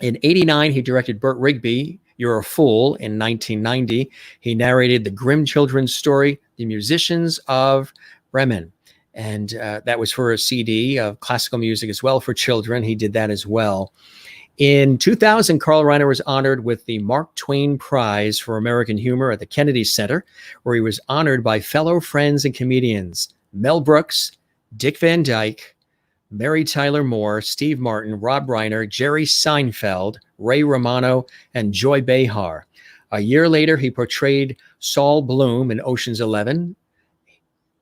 In 89, he directed Burt Rigby, You're a Fool, in 1990. He narrated the grim children's story, The Musicians of Bremen. And that was for a CD of classical music as well for children. He did that as well. In 2000, Carl Reiner was honored with the Mark Twain Prize for American Humor at the Kennedy Center, where he was honored by fellow friends and comedians Mel Brooks, Dick Van Dyke, Mary Tyler Moore, Steve Martin, Rob Reiner, Jerry Seinfeld, Ray Romano, and Joy Behar. A year later, he portrayed Saul Bloom in Ocean's 11,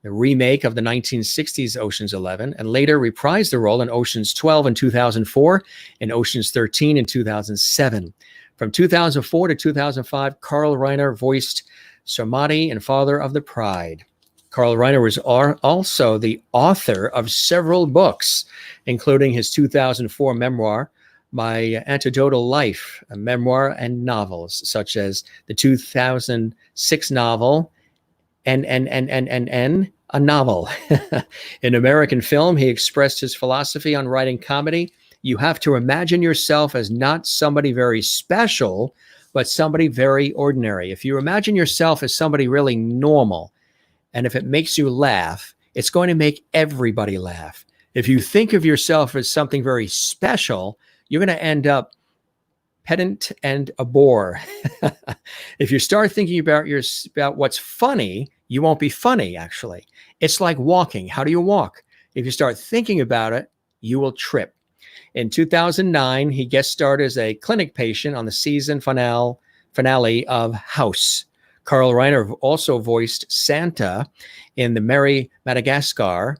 the remake of the 1960s Ocean's 11, and later reprised the role in Ocean's 12 in 2004 and Ocean's 13 in 2007. From 2004 to 2005, Carl Reiner voiced Sarmati in Father of the Bride. Carl Reiner was also the author of several books, including his 2004 memoir, My Anecdotal Life, a memoir, and novels such as the 2006 novel, a novel. In American film, he expressed his philosophy on writing comedy. You have to imagine yourself as not somebody very special, but somebody very ordinary. If you imagine yourself as somebody really normal, and if it makes you laugh, it's going to make everybody laugh. If you think of yourself as something very special, you're going to end up pedant and a bore. If you start thinking about what's funny, you won't be funny, actually. It's like walking. How do you walk? If you start thinking about it, you will trip. In 2009, he guest starred as a clinic patient on the season finale of House. Carl Reiner also voiced Santa in The Merry Madagascar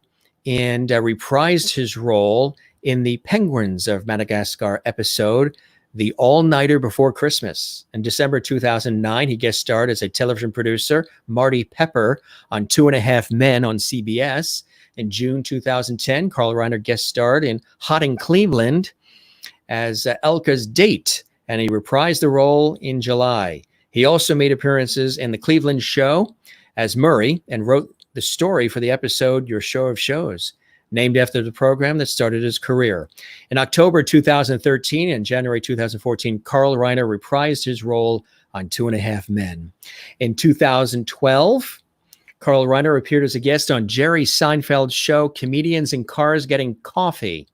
and reprised his role in the Penguins of Madagascar episode, The All-Nighter Before Christmas. In December 2009, he guest starred as a television producer, Marty Pepper, on 2.5 Men on CBS. In June 2010, Carl Reiner guest starred in Hot in Cleveland as Elka's date, and he reprised the role in July. He also made appearances in The Cleveland Show as Murray and wrote the story for the episode Your Show of Shows, named after the program that started his career. In October 2013 and January 2014, Carl Reiner reprised his role on Two and a Half Men. In 2012, Carl Reiner appeared as a guest on Jerry Seinfeld's show, Comedians in Cars Getting Coffee.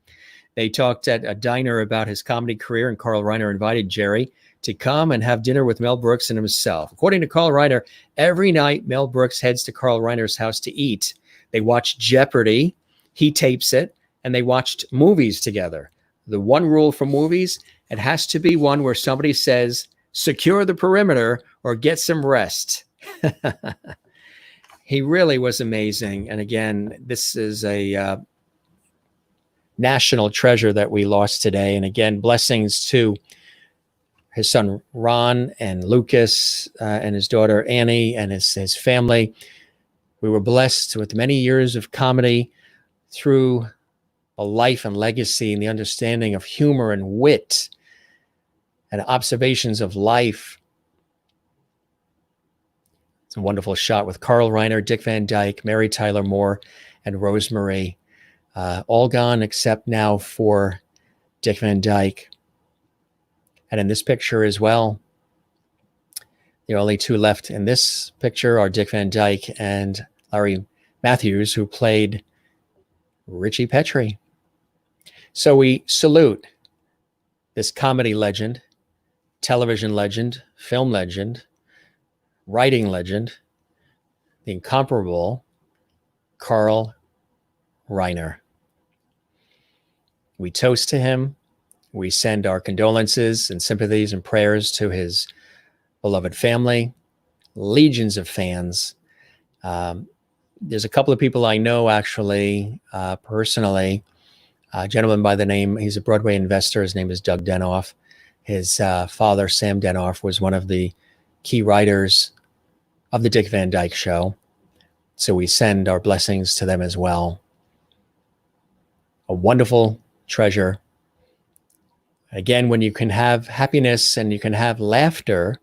They talked at a diner about his comedy career, and Carl Reiner invited Jerry to come and have dinner with Mel Brooks and himself. According to Carl Reiner, every night Mel Brooks heads to Carl Reiner's house to eat. They watch Jeopardy, he tapes it, and they watched movies together. The one rule for movies, it has to be one where somebody says, secure the perimeter or get some rest. He really was amazing. And again, this is a national treasure that we lost today. And again, blessings to his son, Ron, and Lucas, and his daughter, Annie, and his family. We were blessed with many years of comedy through a life and legacy and the understanding of humor and wit and observations of life. It's a wonderful shot with Carl Reiner, Dick Van Dyke, Mary Tyler Moore, and Rosemary. All gone except now for Dick Van Dyke. And in this picture as well, the only two left in this picture are Dick Van Dyke and Larry Matthews, who played Richie Petrie. So we salute this comedy legend, television legend, film legend, writing legend, the incomparable Carl Reiner. We toast to him. We send our condolences and sympathies and prayers to his beloved family, legions of fans. There's a couple of people I know actually personally. A gentleman by the name, he's a Broadway investor. His name is Doug Denoff. His father, Sam Denoff, was one of the key writers of the Dick Van Dyke Show. So we send our blessings to them as well. A wonderful treasure. Again, when you can have happiness and you can have laughter,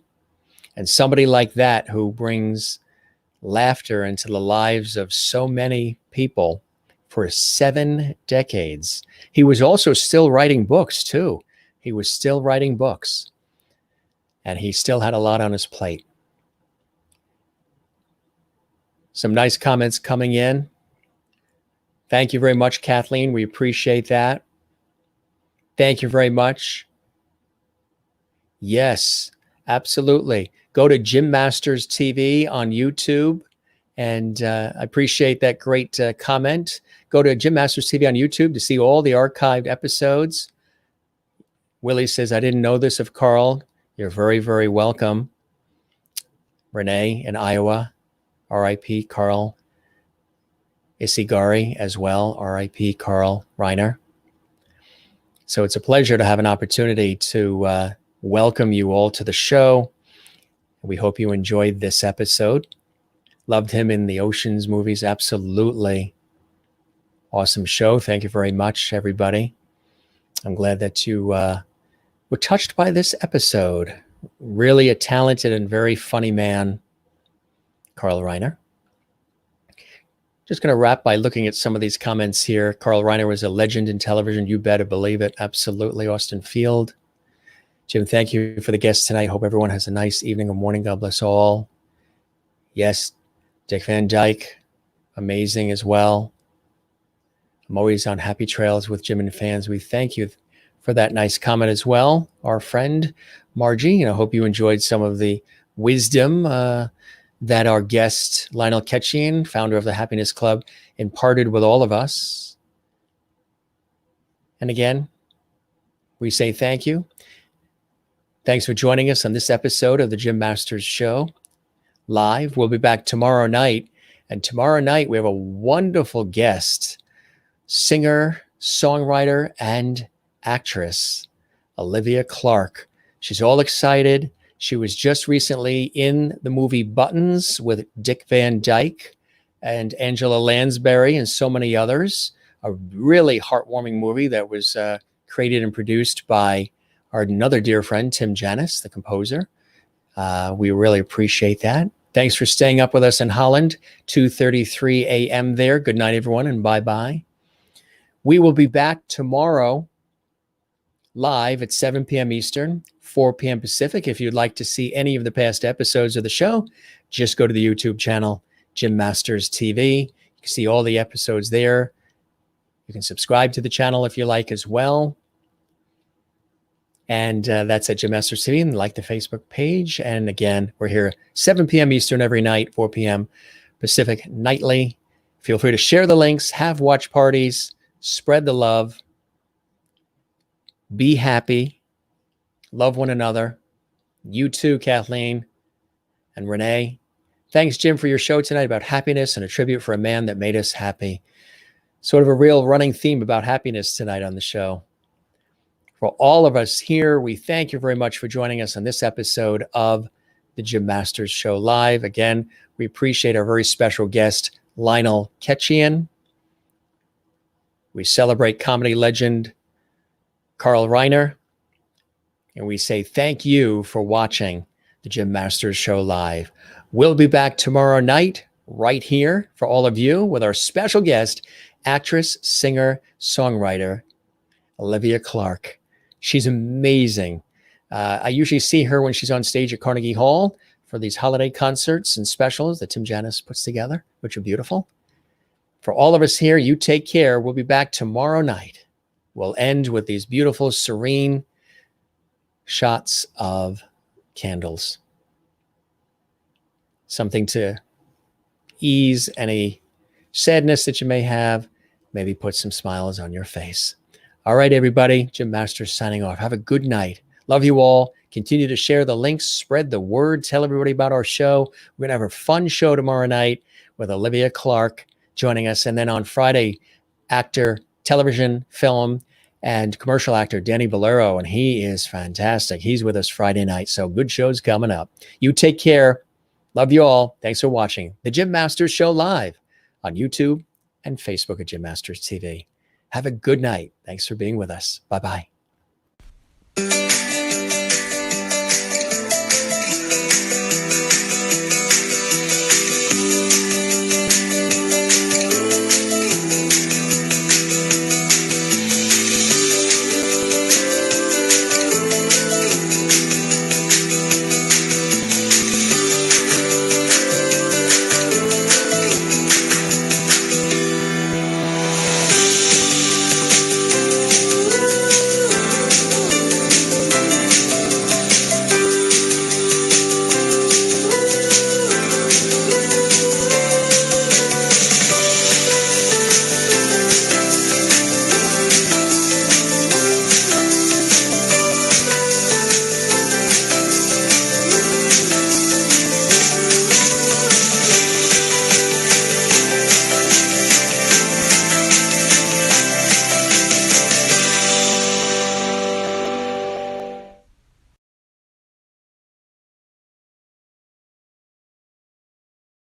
and somebody like that who brings laughter into the lives of so many people for 7 decades. He was also still writing books too. He was still writing books, and he still had a lot on his plate. Some nice comments coming in. Thank you very much, Kathleen. We appreciate that. Thank you very much. Yes, absolutely. Go to Jim Masters TV on YouTube. And I appreciate that great comment. Go to Jim Masters TV on YouTube to see all the archived episodes. Willie says, I didn't know this of Carl. You're very, very welcome. Renee in Iowa, R.I.P. Carl Isigari as well, R.I.P. Carl Reiner. So it's a pleasure to have an opportunity to welcome you all to the show. We hope you enjoyed this episode. Loved him in the Oceans movies. Absolutely awesome show. Thank you very much, everybody. I'm glad that you were touched by this episode. Really a talented and very funny man, Carl Reiner. Just going to wrap by looking at some of these comments here. Carl Reiner was a legend in television. You better believe it. Absolutely. Austin Field. Jim, thank you for the guests tonight. Hope everyone has a nice evening or morning. God bless all. Yes, Dick Van Dyke, amazing as well. I'm always on happy trails with Jim and fans. We thank you for that nice comment as well. Our friend Margie, and I hope you enjoyed some of the wisdom that our guest Lionel Kechian, founder of the Happiness Club, imparted with all of us. And again, we say thank you. Thanks for joining us on this episode of the Jim Masters Show live. We'll be back tomorrow night. And tomorrow night, we have a wonderful guest, singer, songwriter, and actress, Olivia Clark. She's all excited. She was just recently in the movie Buttons with Dick Van Dyke and Angela Lansbury and so many others. A really heartwarming movie that was created and produced by our another dear friend, Tim Janis, the composer. We really appreciate that. Thanks for staying up with us in Holland, 2:33 a.m. there. Good night, everyone, and bye-bye. We will be back tomorrow live at 7 p.m. Eastern, 4 p.m. Pacific. If you'd like to see any of the past episodes of the show, just go to the YouTube channel, Jim Masters TV. You can see all the episodes there. You can subscribe to the channel if you like as well. And that's at Jim Masters TV, and like the Facebook page. And again, we're here 7 p.m. Eastern every night, 4 p.m. Pacific nightly. Feel free to share the links, have watch parties, spread the love, be happy, love one another. You too, Kathleen and Renee. Thanks, Jim, for your show tonight about happiness and a tribute for a man that made us happy. Sort of a real running theme about happiness tonight on the show. For all of us here, we thank you very much for joining us on this episode of the Jim Masters Show Live. Again, we appreciate our very special guest, Lionel Kechian. We celebrate comedy legend Carl Reiner. And we say thank you for watching the Jim Masters Show Live. We'll be back tomorrow night right here for all of you with our special guest, actress, singer, songwriter, Olivia Clark. She's amazing. I usually see her when she's on stage at Carnegie Hall for these holiday concerts and specials that Tim Janis puts together, which are beautiful. For all of us here, you take care. We'll be back tomorrow night. We'll end with these beautiful, serene shots of candles. Something to ease any sadness that you may have. Maybe put some smiles on your face. All right, everybody. Jim Masters signing off. Have a good night. Love you all. Continue to share the links, spread the word, tell everybody about our show. We're going to have a fun show tomorrow night with Olivia Clark joining us. And then on Friday, actor, television, film, and commercial actor Danny Bolero. And he is fantastic. He's with us Friday night. So good shows coming up. You take care. Love you all. Thanks for watching the Jim Masters Show Live on YouTube and Facebook at Jim Masters TV. Have a good night. Thanks for being with us. Bye-bye.